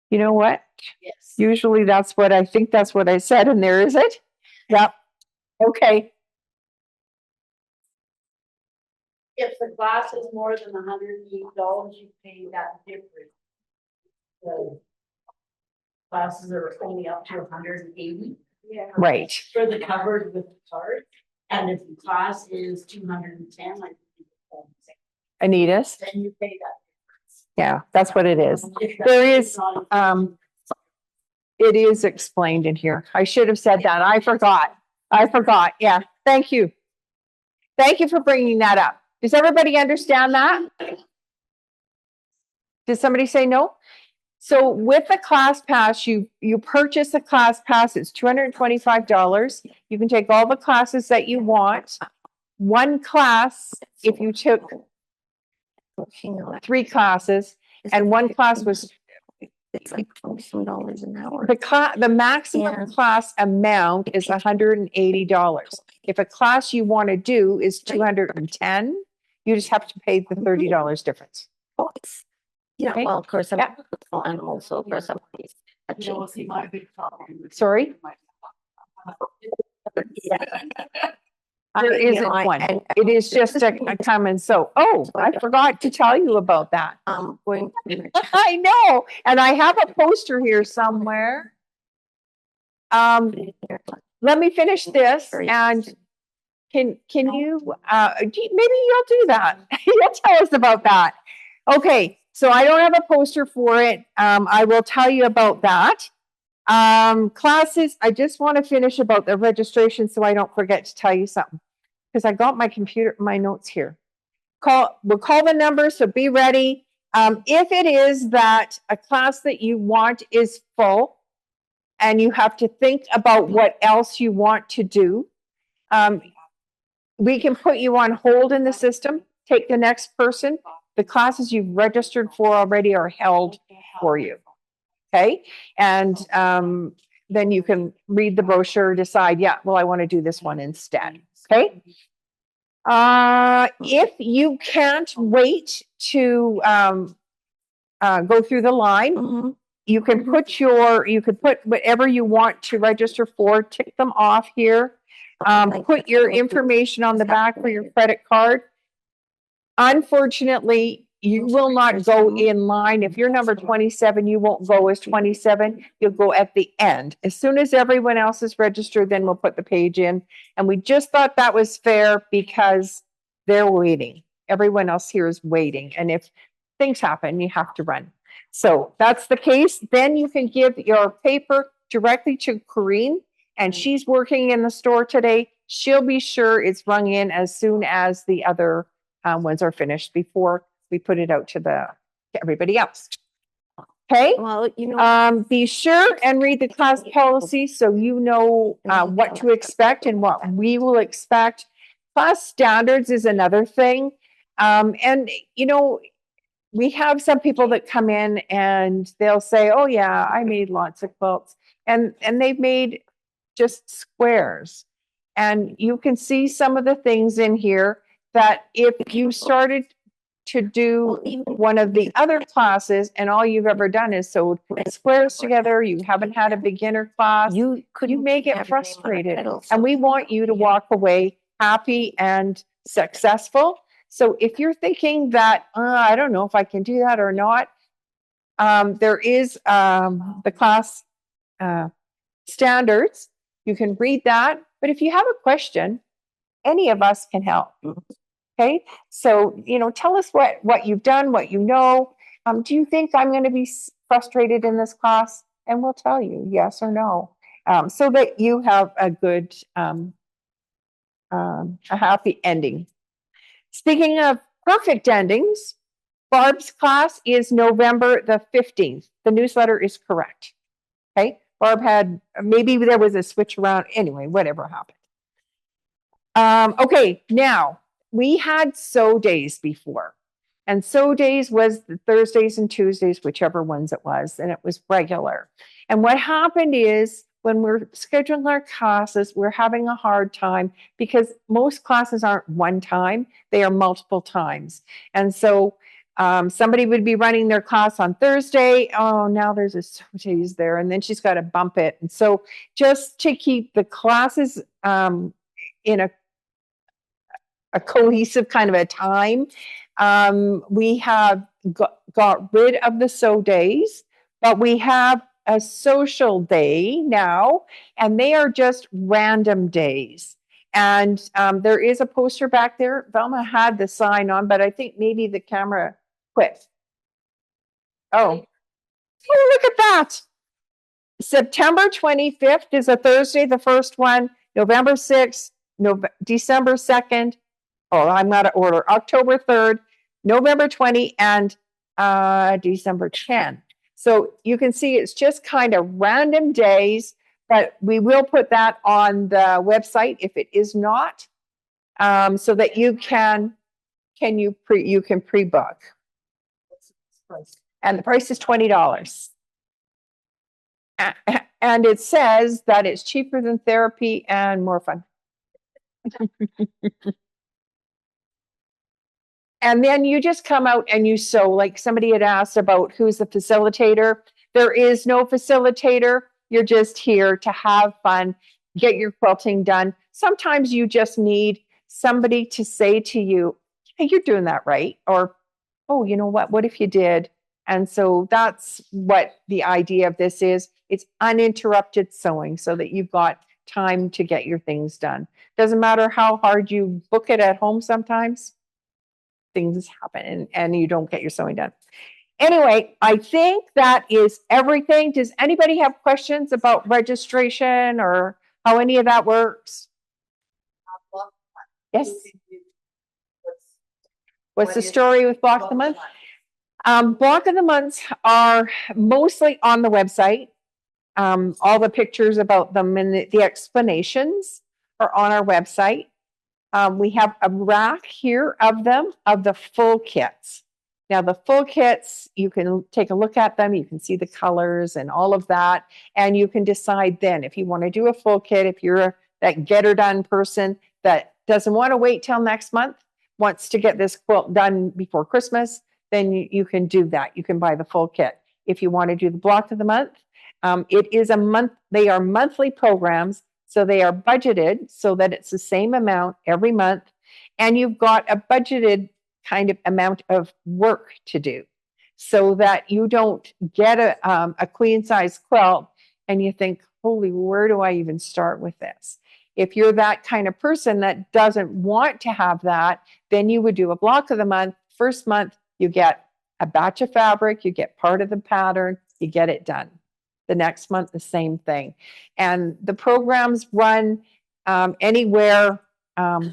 You know what? Yes. Usually that's what I think that's what I said in there, is it? Yep. Okay. If the class is more than $108, you pay that difference. The classes are only up to 180. Yeah. Right. For the covered with the card. And if the class is 210, like Anita's? then you pay that. Yeah, that's what it is. There is, it is explained in here. I should have said that. I forgot. Yeah, thank you. Thank you for bringing that up. Does everybody understand that? Did somebody say no? So with the class pass, you purchase a class pass, it's $225. You can take all the classes that you want. One class, if you took 3 classes, and one class was it's like $20 an hour. the maximum class amount is $180. If a class you want to do is 210, you just have to pay the $30 difference. Yeah, Okay. well, of course, I'm Yeah. an animal, so of course I'm. Sorry? There isn't one. It is just a common, so, I forgot to tell you about that. Going. I know, and I have a poster here somewhere. Let me finish this and can you, maybe you'll do that. You'll tell us about that. Okay, so I don't have a poster for it. I will tell you about that. Classes, I just want to finish about the registration so I don't forget to tell you something. Because I got my notes here. We'll call the number, so be ready. If it is that a class that you want is full and you have to think about what else you want to do, we can put you on hold in the system, take the next person. The classes you've registered for already are held for you. Okay, and then you can read the brochure, decide, yeah, well, I want to do this one instead. Okay. If you can't wait to go through the line, you can put whatever you want to register for, tick them off here. Put your information on the back for your credit card. Unfortunately, you will not go in line. If you're number 27, you won't go as 27. You'll go at the end. As soon as everyone else is registered, then we'll put the page in. And we just thought that was fair because they're waiting. Everyone else here is waiting. And if things happen, you have to run. So that's the case. Then you can give your paper directly to Corrine, and she's working in the store today. She'll be sure it's rung in as soon as the other ones are finished before we put it out to everybody else. Okay? Well, you know. Be sure and read the class policy so you know what to expect and what we will expect. Class standards is another thing. And, you know, we have some people that come in and they'll say, oh yeah, I made lots of quilts. And they've made just squares. And you can see some of the things in here that if you started to do one of the other classes and all you've ever done is sewed squares together, you haven't had a beginner class, you may get frustrated. And we want you to walk away happy and successful. So if you're thinking that, I don't know if I can do that or not, there is the class standards. You can read that. But if you have a question, any of us can help. Okay, so, you know, tell us what you've done, what you know. Do you think I'm going to be frustrated in this class? And we'll tell you yes or no, so that you have a good, a happy ending. Speaking of perfect endings, Barb's class is November the 15th. The newsletter is correct. Okay, Barb had, maybe there was a switch around. Anyway, whatever happened. Okay, now, we had sew days before, and sew days was the Thursdays and Tuesdays, whichever ones it was, and it was regular. And what happened is when we're scheduling our classes, we're having a hard time because most classes aren't one time, they are multiple times. And so somebody would be running their class on Thursday. Oh, now there's a sew days there, and then she's got to bump it. And so just to keep the classes in a cohesive kind of a time, we have got rid of the sew days, but we have a social day now, and they are just random days. And there is a poster back there. Velma had the sign on, but I think maybe the camera quit. Oh, look at that. September 25th is a Thursday, the first one. November 6th, December 2nd. Oh, I'm out of order. October 3rd, November 20, and December 10. So you can see it's just kind of random days, but we will put that on the website if it is not, so that you can pre-book. And the price is $20. And it says that it's cheaper than therapy and more fun. And then you just come out and you sew. Like somebody had asked about who's the facilitator. There is no facilitator. You're just here to have fun, get your quilting done. Sometimes you just need somebody to say to you, hey, you're doing that right. Or, oh, you know what if you did? And so that's what the idea of this is. It's uninterrupted sewing so that you've got time to get your things done. Doesn't matter how hard you book it at home sometimes. Things happen and you don't get your sewing done. Anyway, I think that is everything. Does anybody have questions about registration or how any of that works? Yes. What's the story with Block of the Month? Block of the Months are mostly on the website. All the pictures about them and the explanations are on our website. We have a rack here of them, of the full kits. Now, the full kits, you can take a look at them. You can see the colors and all of that. And you can decide then if you want to do a full kit, if you're that get-her-done person that doesn't want to wait till next month, wants to get this quilt done before Christmas, then you can do that. You can buy the full kit. If you want to do the Block of the Month, it is a month. They are monthly programs. So they are budgeted so that it's the same amount every month. And you've got a budgeted kind of amount of work to do so that you don't get a queen size quilt and you think, holy, where do I even start with this? If you're that kind of person that doesn't want to have that, then you would do a Block of the Month. First month, you get a batch of fabric, you get part of the pattern, you get it done. The next month, the same thing. And the programs run anywhere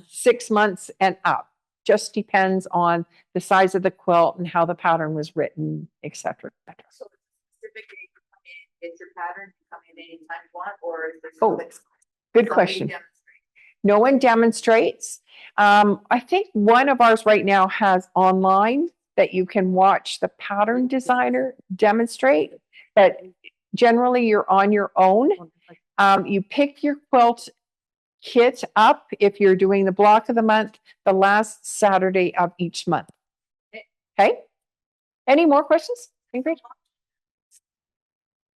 6 months and up. Just depends on the size of the quilt and how the pattern was written, et cetera, et cetera. It's your pattern, you come in anytime you want, or is there Oh, something? good question. No one demonstrates. I think one of ours right now has online that you can watch the pattern designer demonstrate, but generally you're on your own. You pick your quilt kit up if you're doing the block of the month, the last Saturday of each month. Okay? Any more questions? Ingrid?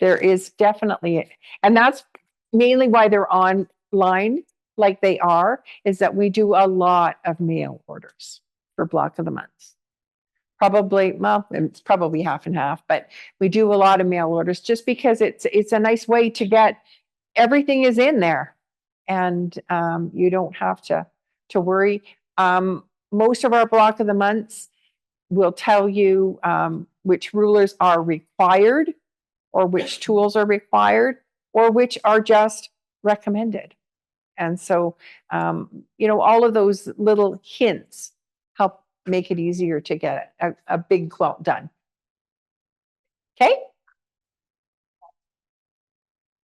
There is definitely, and that's mainly why they're online like they are, is that we do a lot of mail orders for block of the month. Probably, well, it's probably half and half, but we do a lot of mail orders just because it's a nice way to get everything is in there, and you don't have to worry. Most of our block of the months will tell you which rulers are required, or which tools are required, or which are just recommended. And so, all of those little hints help make it easier to get a big quilt done. Okay?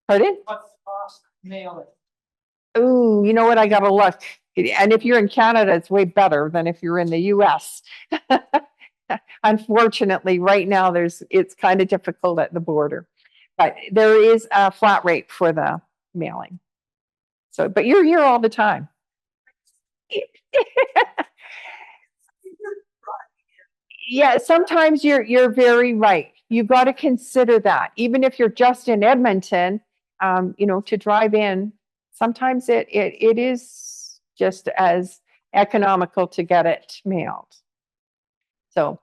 Pardon? What's the cost mailing? Ooh, you know what? I got to look. And if you're in Canada, it's way better than if you're in the US. Unfortunately, right now it's kind of difficult at the border, but there is a flat rate for the mailing. So, but you're here all the time. Yeah, sometimes you're very right. You've got to consider that. Even if you're just in Edmonton, to drive in, sometimes it is just as economical to get it mailed. So,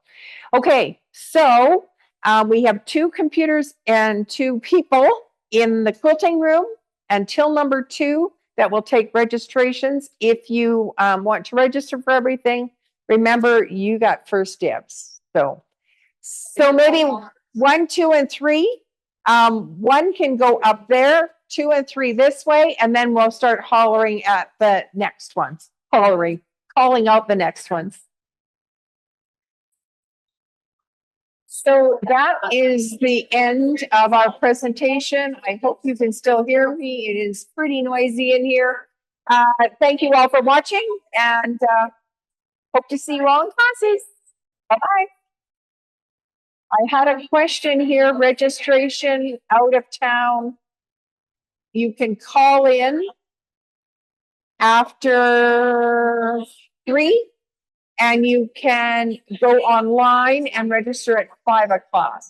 okay, so we have 2 computers and 2 people in the quilting room until number 2 that will take registrations. If you want to register for everything, remember you got first dibs. So maybe 1, 2, and 3. 1 can go up there, 2 and 3 this way, and then we'll start hollering at the next ones. Calling out the next ones. So that is the end of our presentation. I hope you can still hear me. It is pretty noisy in here. Thank you all for watching, and hope to see you all in classes. Bye-bye. I had a question here, registration out of town. You can call in after 3, and you can go online and register at 5 o'clock.